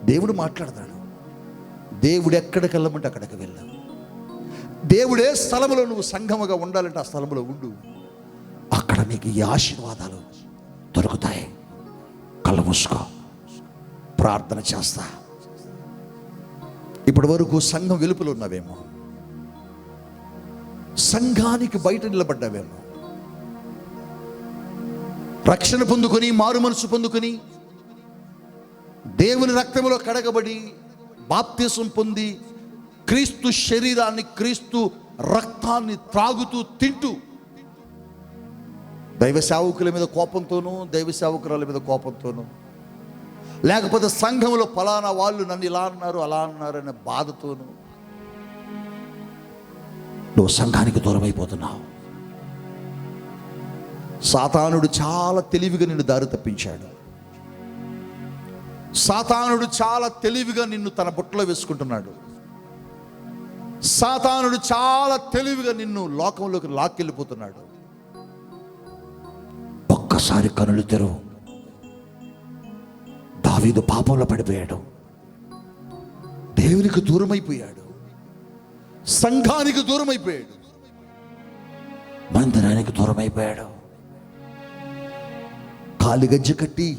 దేవుడు మాట్లాడతాడు. దేవుడు ఎక్కడికి వెళ్ళమంటే అక్కడికి వెళ్ళు. దేవుడే స్థలంలో నువ్వు సంఘముగా ఉండాలంటే ఆ స్థలంలో ఉండు. అక్కడ నీకు ఈ ఆశీర్వాదాలు దొరుకుతాయి. కళ్ళు మూసుకో, ప్రార్థన చేస్తా. ఇప్పటి వరకు సంఘం వెలుపల ఉన్నవేమో, సంఘానికి బయట నిలబడ్డావేమో, రక్షణ పొందుకొని మారు మనసు పొందుకొని దేవుని రక్తములో కడగబడి బాప్తిసం పొంది క్రీస్తు శరీరాన్ని, క్రీస్తు రక్తాన్ని త్రాగుతూ తింటూ దైవ సేవకుల మీద కోపంతోనూ, దైవ సేవకురాల మీద కోపంతోనూ, లేకపోతే సంఘంలో ఫలానా వాళ్ళు నన్ను ఇలా అన్నారు అలా అన్నారు అనే బాధతోనూ నువ్వు సంఘానికి దూరం అయిపోతున్నావు. సాతానుడు చాలా తెలివిగా నిన్ను దారి తప్పించాడు. సాతానుడు చాలా తెలివిగా నిన్ను తన బుట్టలో వేసుకుంటున్నాడు. సాతానుడు చాలా తెలివిగా నిన్ను లోకంలోకి లాక్కెళ్ళిపోతున్నాడు. ఒక్కసారి కనులు తెరువు. దావీదు పాపంలో పడిపోయాడు, దేవునికి దూరం అయిపోయాడు, సంఘానికి దూరం అయిపోయాడు, మందిరానికి దూరం అయిపోయాడు. కాలి గజ్జె కట్టి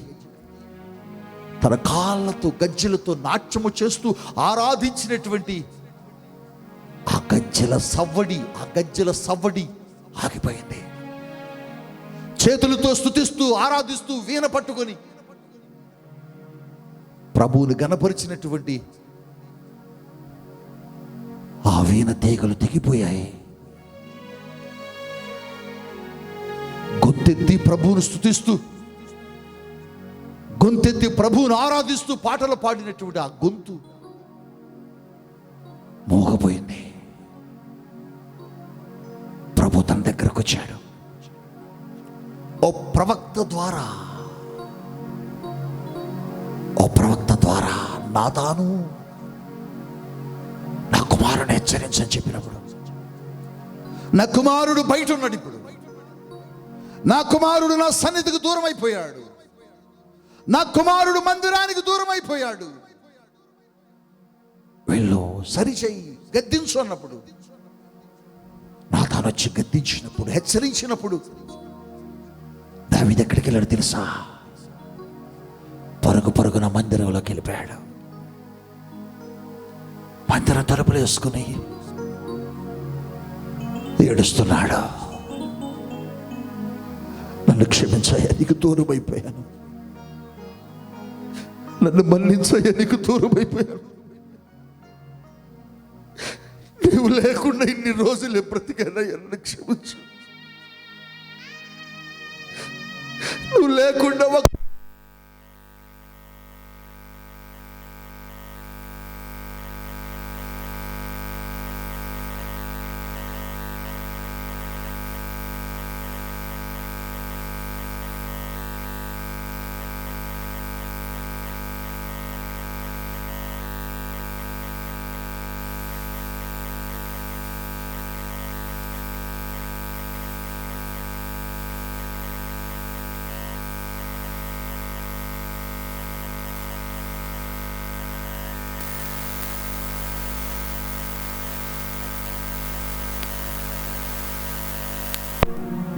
తన కాళ్ళతో గజ్జెలతో నాట్యము చేస్తూ ఆరాధించినటువంటి ఆ గజ్జెల సవ్వడి ఆగిపోయింది. చేతులతో స్తుతిస్తూ ఆరాధిస్తూ వీణ పట్టుకొని ప్రభువుని గణపరిచినటువంటి ఆ వీణ తీగలు తెగిపోయాయి. గొంతెత్తి ప్రభువును స్తుతిస్తూ, గొంతెత్తి ప్రభువును ఆరాధిస్తూ పాటలు పాడినటువంటి ఆ గొంతు మోగపోయింది. ప్రభు తన దగ్గరకు వచ్చాడు. ఓ ప్రవక్త ద్వారా నాతాను నా కుమారుని హెచ్చరించని చెప్పినప్పుడు, నా కుమారుడు బయట ఉన్నాడు. ఇప్పుడు నా కుమారుడు నా సన్నిధికి దూరం అయిపోయాడు, నా కుమారుడు మందిరానికి దూరం అయిపోయాడు, వెళ్ళు సరిచేయి, గద్దించు అన్నప్పుడు, నాతాను వచ్చి గద్దించినప్పుడు, హెచ్చరించినప్పుడు దావీదు ఎక్కడికి వెళ్ళాడు తెలుసా? పరుగున మందిరంలోకి వెళ్ళిపోయాడు. మందిరం తలుపులు వేసుకుని ఏడుస్తున్నాడు. నన్ను క్షమించాయా, నీకు దూరం అయిపోయాను, నన్ను మన్నించయ్యా, నీకు దూరం అయిపోయాను. నీవు లేకుండా ఇన్ని రోజులు బ్రతికానయ్యా, నన్ను క్షమించు. నువ్వు లేకుండా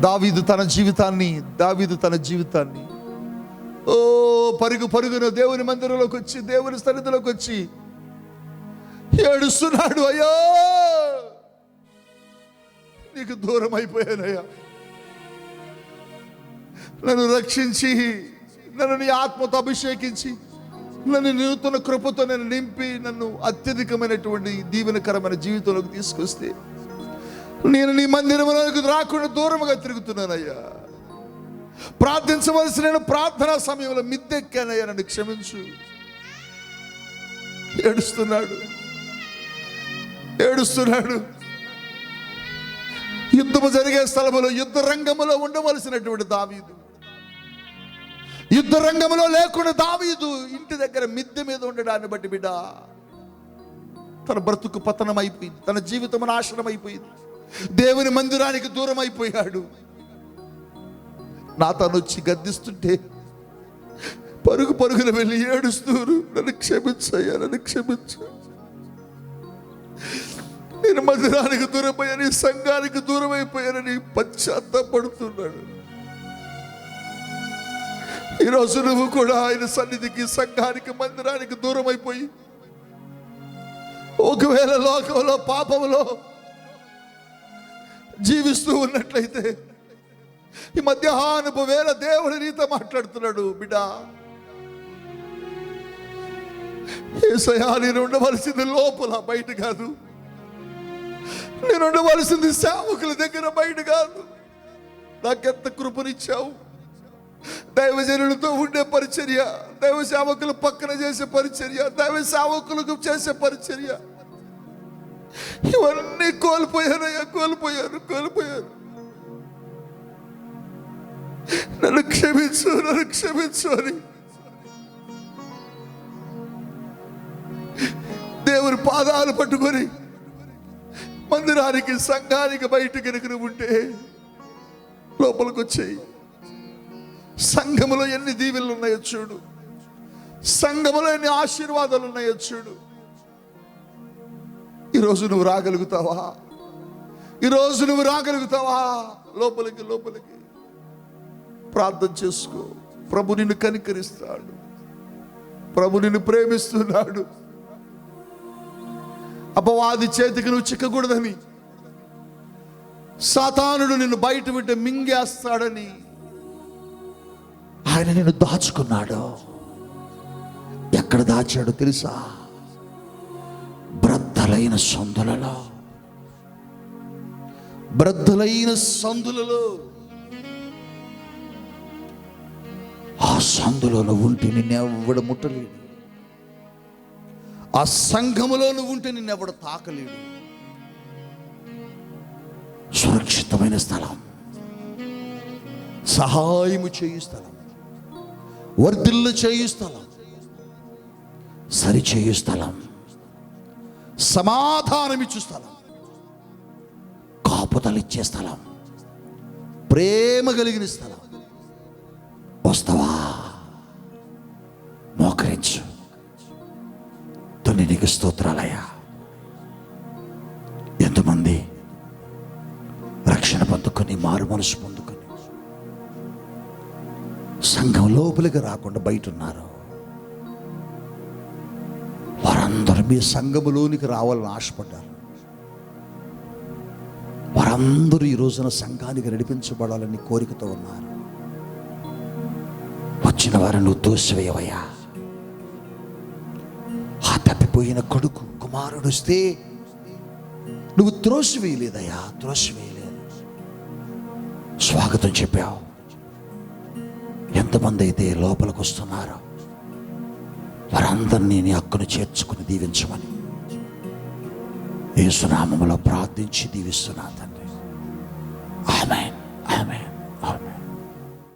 దావీదు తన జీవితాన్ని పరుగున దేవుని మందిరంలోకి వచ్చి, దేవుని సన్నిధిలోకి వచ్చి ఏడుస్తున్నాడు. అయ్యా, నీకు దూరం అయిపోయానయ్యా, నన్ను రక్షించి, నన్ను నీ ఆత్మతో అభిషేకించి, నన్ను నూతన కృపతో నన్ను నింపి, నన్ను అత్యధికమైనటువంటి దీవెనకరమైన జీవితంలోకి తీసుకొస్తే నేను నీ మందిరంలోకి రాకుండా దూరంగా తిరుగుతున్నానయ్యా. ప్రార్థించవలసిన నేను ప్రార్థనా సమయంలో మిద్దెక్కానయ్యా, నన్ను క్షమించు. ఏడుస్తున్నాడు. యుద్ధము జరిగే స్థలములో, యుద్ధ రంగములో ఉండవలసినటువంటి దావీదు యుద్ధ రంగంలో లేకుండా దావీదు ఇంటి దగ్గర మిద్దె మీద ఉండడాన్ని బట్టి బిడ్డ, తన బ్రతుకు పతనం అయిపోయింది, తన జీవితం నాశనం అయిపోయింది, దేవుని మందిరానికి దూరం అయిపోయాడు. నాతాను వచ్చి గద్దిస్తుంటే పరుగున వెళ్ళి ఏడుస్తూరు, నన్ను క్షమించయ్యా, నన్ను క్షమించు, నేను మందిరానికి దూరమయ్యాని, సంఘానికి దూరం అయిపోయానని పశ్చాత్తాపడుతున్నాడు. ఈరోజు నువ్వు కూడా ఆయన సన్నిధికి, సంఘానికి, మందిరానికి దూరం అయిపోయి ఒకవేళ లోకంలో పాపంలో జీవిస్తూ ఉన్నట్లయితే ఈ మధ్యాహ్నపు వేళ దేవుడు నీతో మాట్లాడుతున్నాడు. బిడ్డా, యేసయ్యా, నేను ఉండవలసింది లోపల, బయట కాదు. నేను ఉండవలసింది సేవకుల దగ్గర, బయట కాదు. నాకెంత కృపనిచ్చావు. దైవజనులతో ఉండే పరిచర్య, దైవ సేవకులు పక్కన చేసే పరిచర్య, దైవ సేవకులకు చేసే పరిచర్య, ఇవన్నీ కోల్పోయానయ్యా, కోల్పోయాను. నన్ను క్షమించు అని దేవుని పాదాలు పట్టుకొని మందిరానికి, సంఘానికి బయట కనుక ఉంటే లోపలికి వచ్చేయి. సంఘములో ఎన్ని దీవెనలు ఉన్నాయో చూడు, సంఘములో ఎన్ని ఆశీర్వాదాలు ఉన్నాయో చూడు. ఈరోజు నువ్వు రాగలుగుతావా? లోపలికి ప్రార్థన చేసుకో. ప్రభు నిన్ను కనికరిస్తాడు, ప్రభు నిన్ను ప్రేమిస్తున్నాడు. అపవాది చేతికి నువ్వు చిక్కకూడదని, సాతానుడు నిన్ను బయట వింటే మింగేస్తాడని ఆయన నిన్ను దాచుకున్నాడు. ఎక్కడ దాచాడో తెలుసా? బ్రద్దలైన సందులలో. ఆ సందులో నువ్వు ఉంటే నిన్నెవడు ముట్టలేడు. ఆ సంఘములో నువ్వు ఉంటే నిన్నెవడు తాకలేడు. సురక్షితమైన స్థలం, సహాయము చేయు స్థలం, వర్ధిల్లు చేయు స్థలం, సరిచేయు స్థలం, సమాధానమిచ్చు స్థలం, కాపుదలిచ్చే స్థలం, ప్రేమ కలిగిన స్థలం. వస్తావా? మోకరించు. తండ్రి, నీకు స్తోత్రాలయ్యా. ఎంతమంది రక్షణ పొందుకొని, మారు మనసు పొందుకొని సంఘం లోపలికి రాకుండా బయట ఉన్నారు. వారందరూ మీ సంఘములోనికి రావాలని ఆశపడ్డారు. వారందరూ ఈ రోజున సంఘానికి నడిపించబడాలని కోరికతో ఉన్నారు. వచ్చిన వారిని నువ్వు తోసివేయవయ్యా. చనిపోయిన కొడుకు కుమారుడు వస్తే నువ్వు త్రోసివేయలేదయ్యా, త్రోసివేయలేదు, స్వాగతం చెప్పావు. ఎంతమంది అయితే లోపలికి వస్తున్నారో వారందరినీ నీ హక్కును చేర్చుకుని దీవించమని యేసు నామములో ప్రార్థించి దీవిస్తున్నా తండ్రి. ఆమేన్.